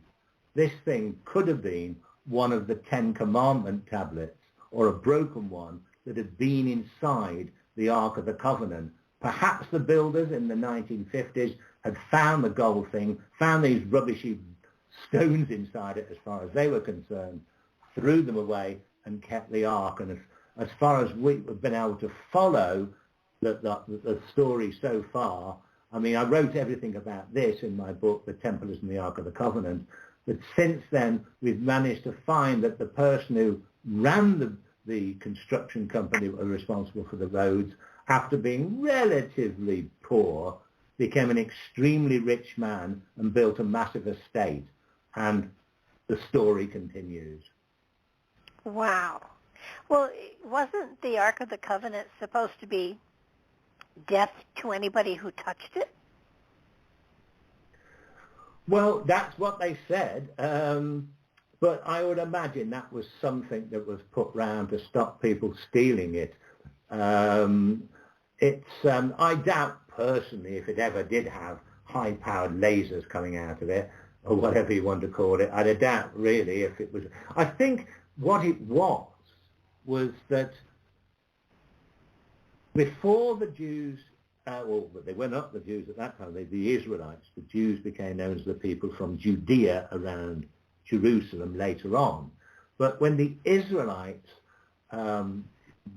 this thing could have been one of the Ten Commandment tablets, or a broken one that had been inside the Ark of the Covenant. Perhaps the builders in the 1950s had found the gold thing, found these rubbishy stones inside it as far as they were concerned, threw them away and kept the Ark. And as far as we've been able to follow the story so far, I mean, I wrote everything about this in my book, The Templars and the Ark of the Covenant, but since then we've managed to find that the person who ran the construction company that were responsible for the roads, after being relatively poor, became an extremely rich man and built a massive estate. And the story continues. Wow. Well, wasn't the Ark of the Covenant supposed to be death to anybody who touched it? Well, that's what they said, but I would imagine that was something that was put round to stop people stealing it. I doubt personally if it ever did have high-powered lasers coming out of it, or whatever you want to call it. I doubt really if it was. I think what it was that before the Jews, well, they were not the Jews at that time, the Israelites. The Jews became known as the people from Judea around Jerusalem later on. But when the Israelites,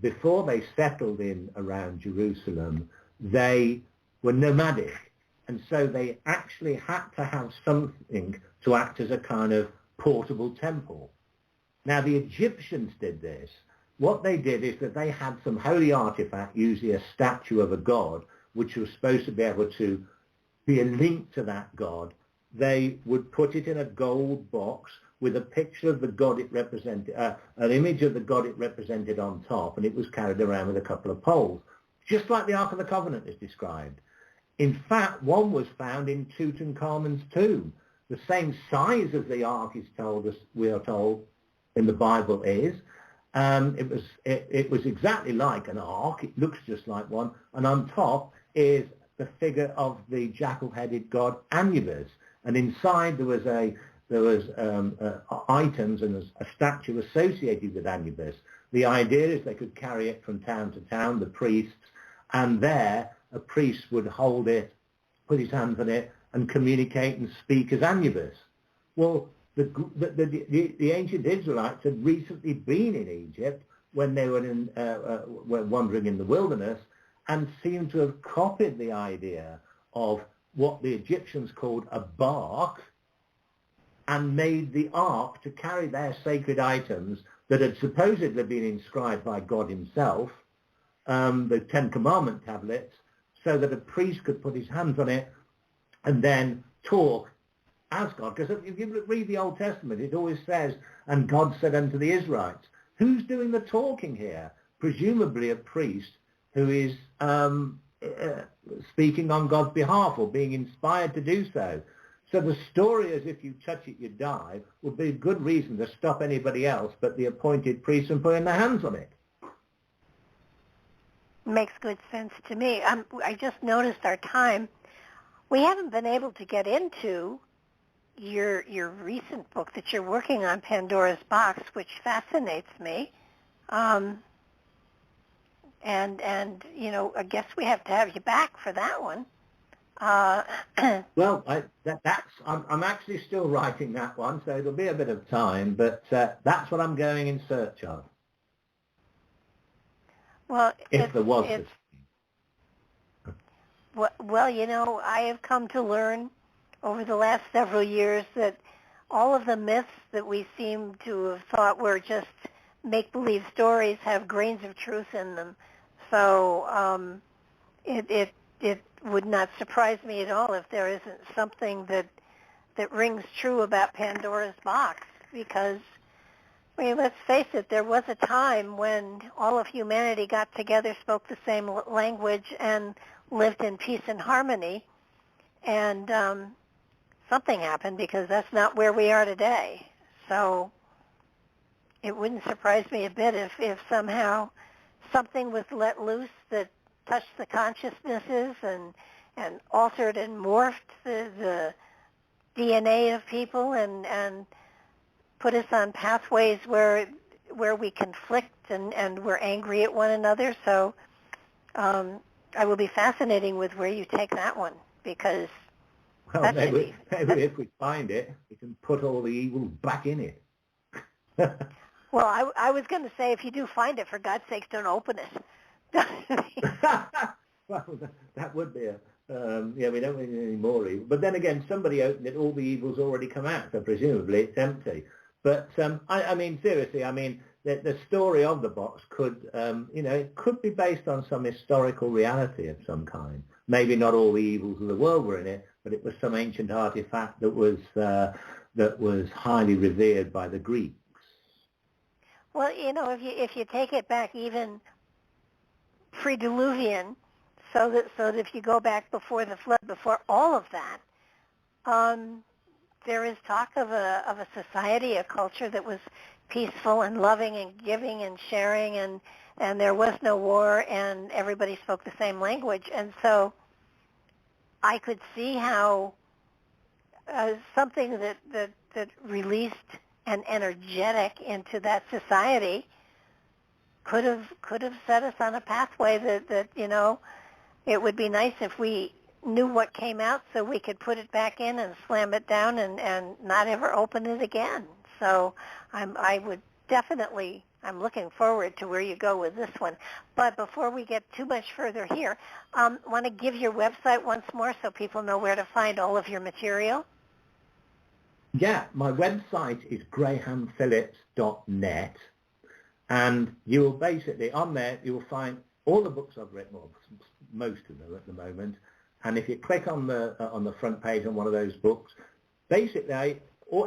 before they settled in around Jerusalem, they were nomadic. And so they actually had to have something to act as a kind of portable temple. Now, the Egyptians did this. What they did is that they had some holy artifact, usually a statue of a god, which was supposed to be able to be a link to that god. They would put it in a gold box with a picture of the god it represented, an image of the god it represented on top, and it was carried around with a couple of poles, just like the Ark of the Covenant is described. In fact, one was found in Tutankhamun's tomb. The same size of the Ark is told us, we are told in the Bible is. It was exactly like an ark. It looks just like one, and on top is the figure of the jackal-headed god Anubis, and inside there was items and a statue associated with Anubis. The idea is they could carry it from town to town, the priests, and there a priest would hold it, put his hands on it, and communicate and speak as Anubis. Well, the ancient Israelites had recently been in Egypt when they were wandering in the wilderness, and seemed to have copied the idea of what the Egyptians called a bark, and made the ark to carry their sacred items that had supposedly been inscribed by God himself, the Ten Commandment tablets, so that a priest could put his hands on it and then talk as God. Because if you read the Old Testament, it always says, and God said unto the Israelites. Who's doing the talking here? Presumably a priest who is speaking on God's behalf or being inspired to do so. So the story as if you touch it, you die, would be a good reason to stop anybody else but the appointed priest from putting their hands on it. Makes good sense to me. I just noticed our time. We haven't been able to get into your recent book that you're working on, Pandora's Box, which fascinates me. And you know, I guess we have to have you back for that one. Well, I'm actually still writing that one, so it'll be a bit of time, but that's what I'm going in search of. Well, if there was. Well, you know, I have come to learn over the last several years that all of the myths that we seem to have thought were just make-believe stories have grains of truth in them. So it would not surprise me at all if there isn't something that rings true about Pandora's box, because, I mean, let's face it, there was a time when all of humanity got together, spoke the same language, and lived in peace and harmony. And something happened because that's not where we are today. So it wouldn't surprise me a bit if somehow something was let loose that touched the consciousnesses and altered and morphed the DNA of people and put us on pathways where we conflict and we're angry at one another. So I will be fascinating with where you take that one, because well, maybe if we find it, we can put all the evil back in it. Well, I was going to say, if you do find it, for God's sakes, don't open it. Well, that would be we don't need any more evil. But then again, somebody opened it, all the evil's already come out, so presumably it's empty. But I mean, seriously, I mean, the story of the box could, it could be based on some historical reality of some kind. Maybe not all the evils of the world were in it, but it was some ancient artifact that was highly revered by the Greeks. Well, if you take it back even pre-Diluvian, so that if you go back before the flood, before all of that, there is talk of a society, a culture that was peaceful and loving and giving and sharing, and there was no war, and everybody spoke the same language. And so I could see how something that released an energetic into that society could have set us on a pathway that it would be nice if we knew what came out so we could put it back in and slam it down and not ever open it again. So I'm looking forward to where you go with this one. But before we get too much further here, want to give your website once more so people know where to find all of your material? Yeah, my website is grahamphillips.net, and you will basically, on there, you will find all the books I've written, well, most of them at the moment. And if you click on the front page on one of those books, basically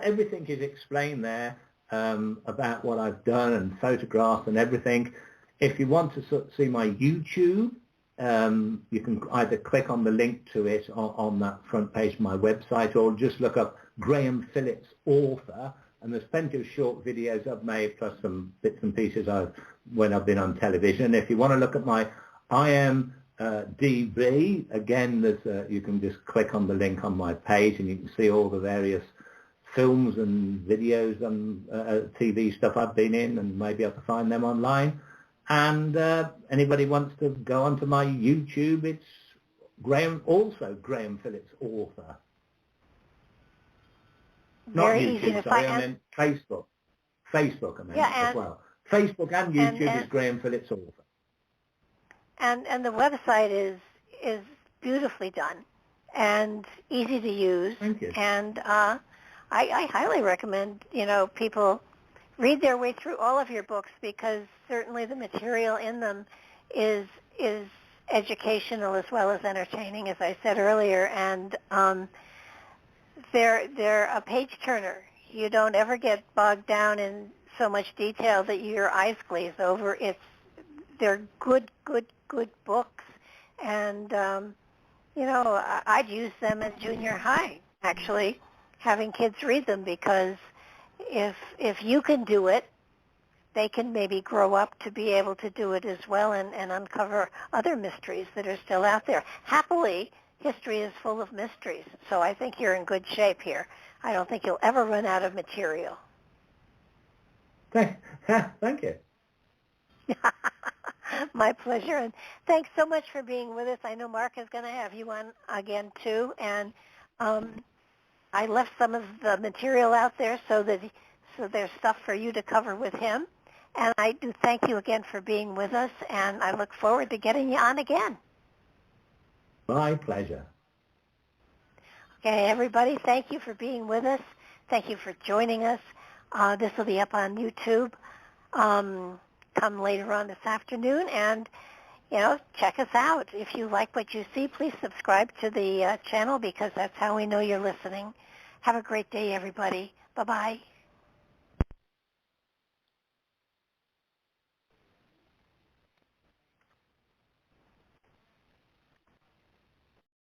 everything is explained there about what I've done and photographs and everything. If you want to see my YouTube, you can either click on the link to it on that front page of my website, or just look up Graham Phillips author, and there's plenty of short videos I've made, plus some bits and pieces when I've been on television. If you want to look at my IMDb, again, you can just click on the link on my page and you can see all the various films and videos and TV stuff I've been in, and may be able to find them online. And anybody wants to go onto my YouTube, it's Graham Phillips author. Very Not YouTube, easy to sorry, find. I meant Facebook. Facebook, I meant as well. Facebook and YouTube is Graham Phillips author. And the website is beautifully done and easy to use. Thank you. And I highly recommend people read their way through all of your books, because certainly the material in them is educational as well as entertaining, as I said earlier, and they're a page turner. You don't ever get bogged down in so much detail that your eyes glaze over. They're good books, and I'd use them in junior high, actually, having kids read them, because if you can do it, they can maybe grow up to be able to do it as well, and uncover other mysteries that are still out there. Happily, history is full of mysteries, so I think you're in good shape here. I don't think you'll ever run out of material. Thank you. My pleasure, and thanks so much for being with us. I know Mark is going to have you on again too, and I left some of the material out there so there's stuff for you to cover with him. And I do thank you again for being with us, and I look forward to getting you on again. My pleasure. Okay, everybody, thank you for being with us. Thank you for joining us. This will be up on YouTube come later on this afternoon, and check us out. If you like what you see, please subscribe to the channel, because that's how we know you're listening. Have a great day, everybody. Bye-bye.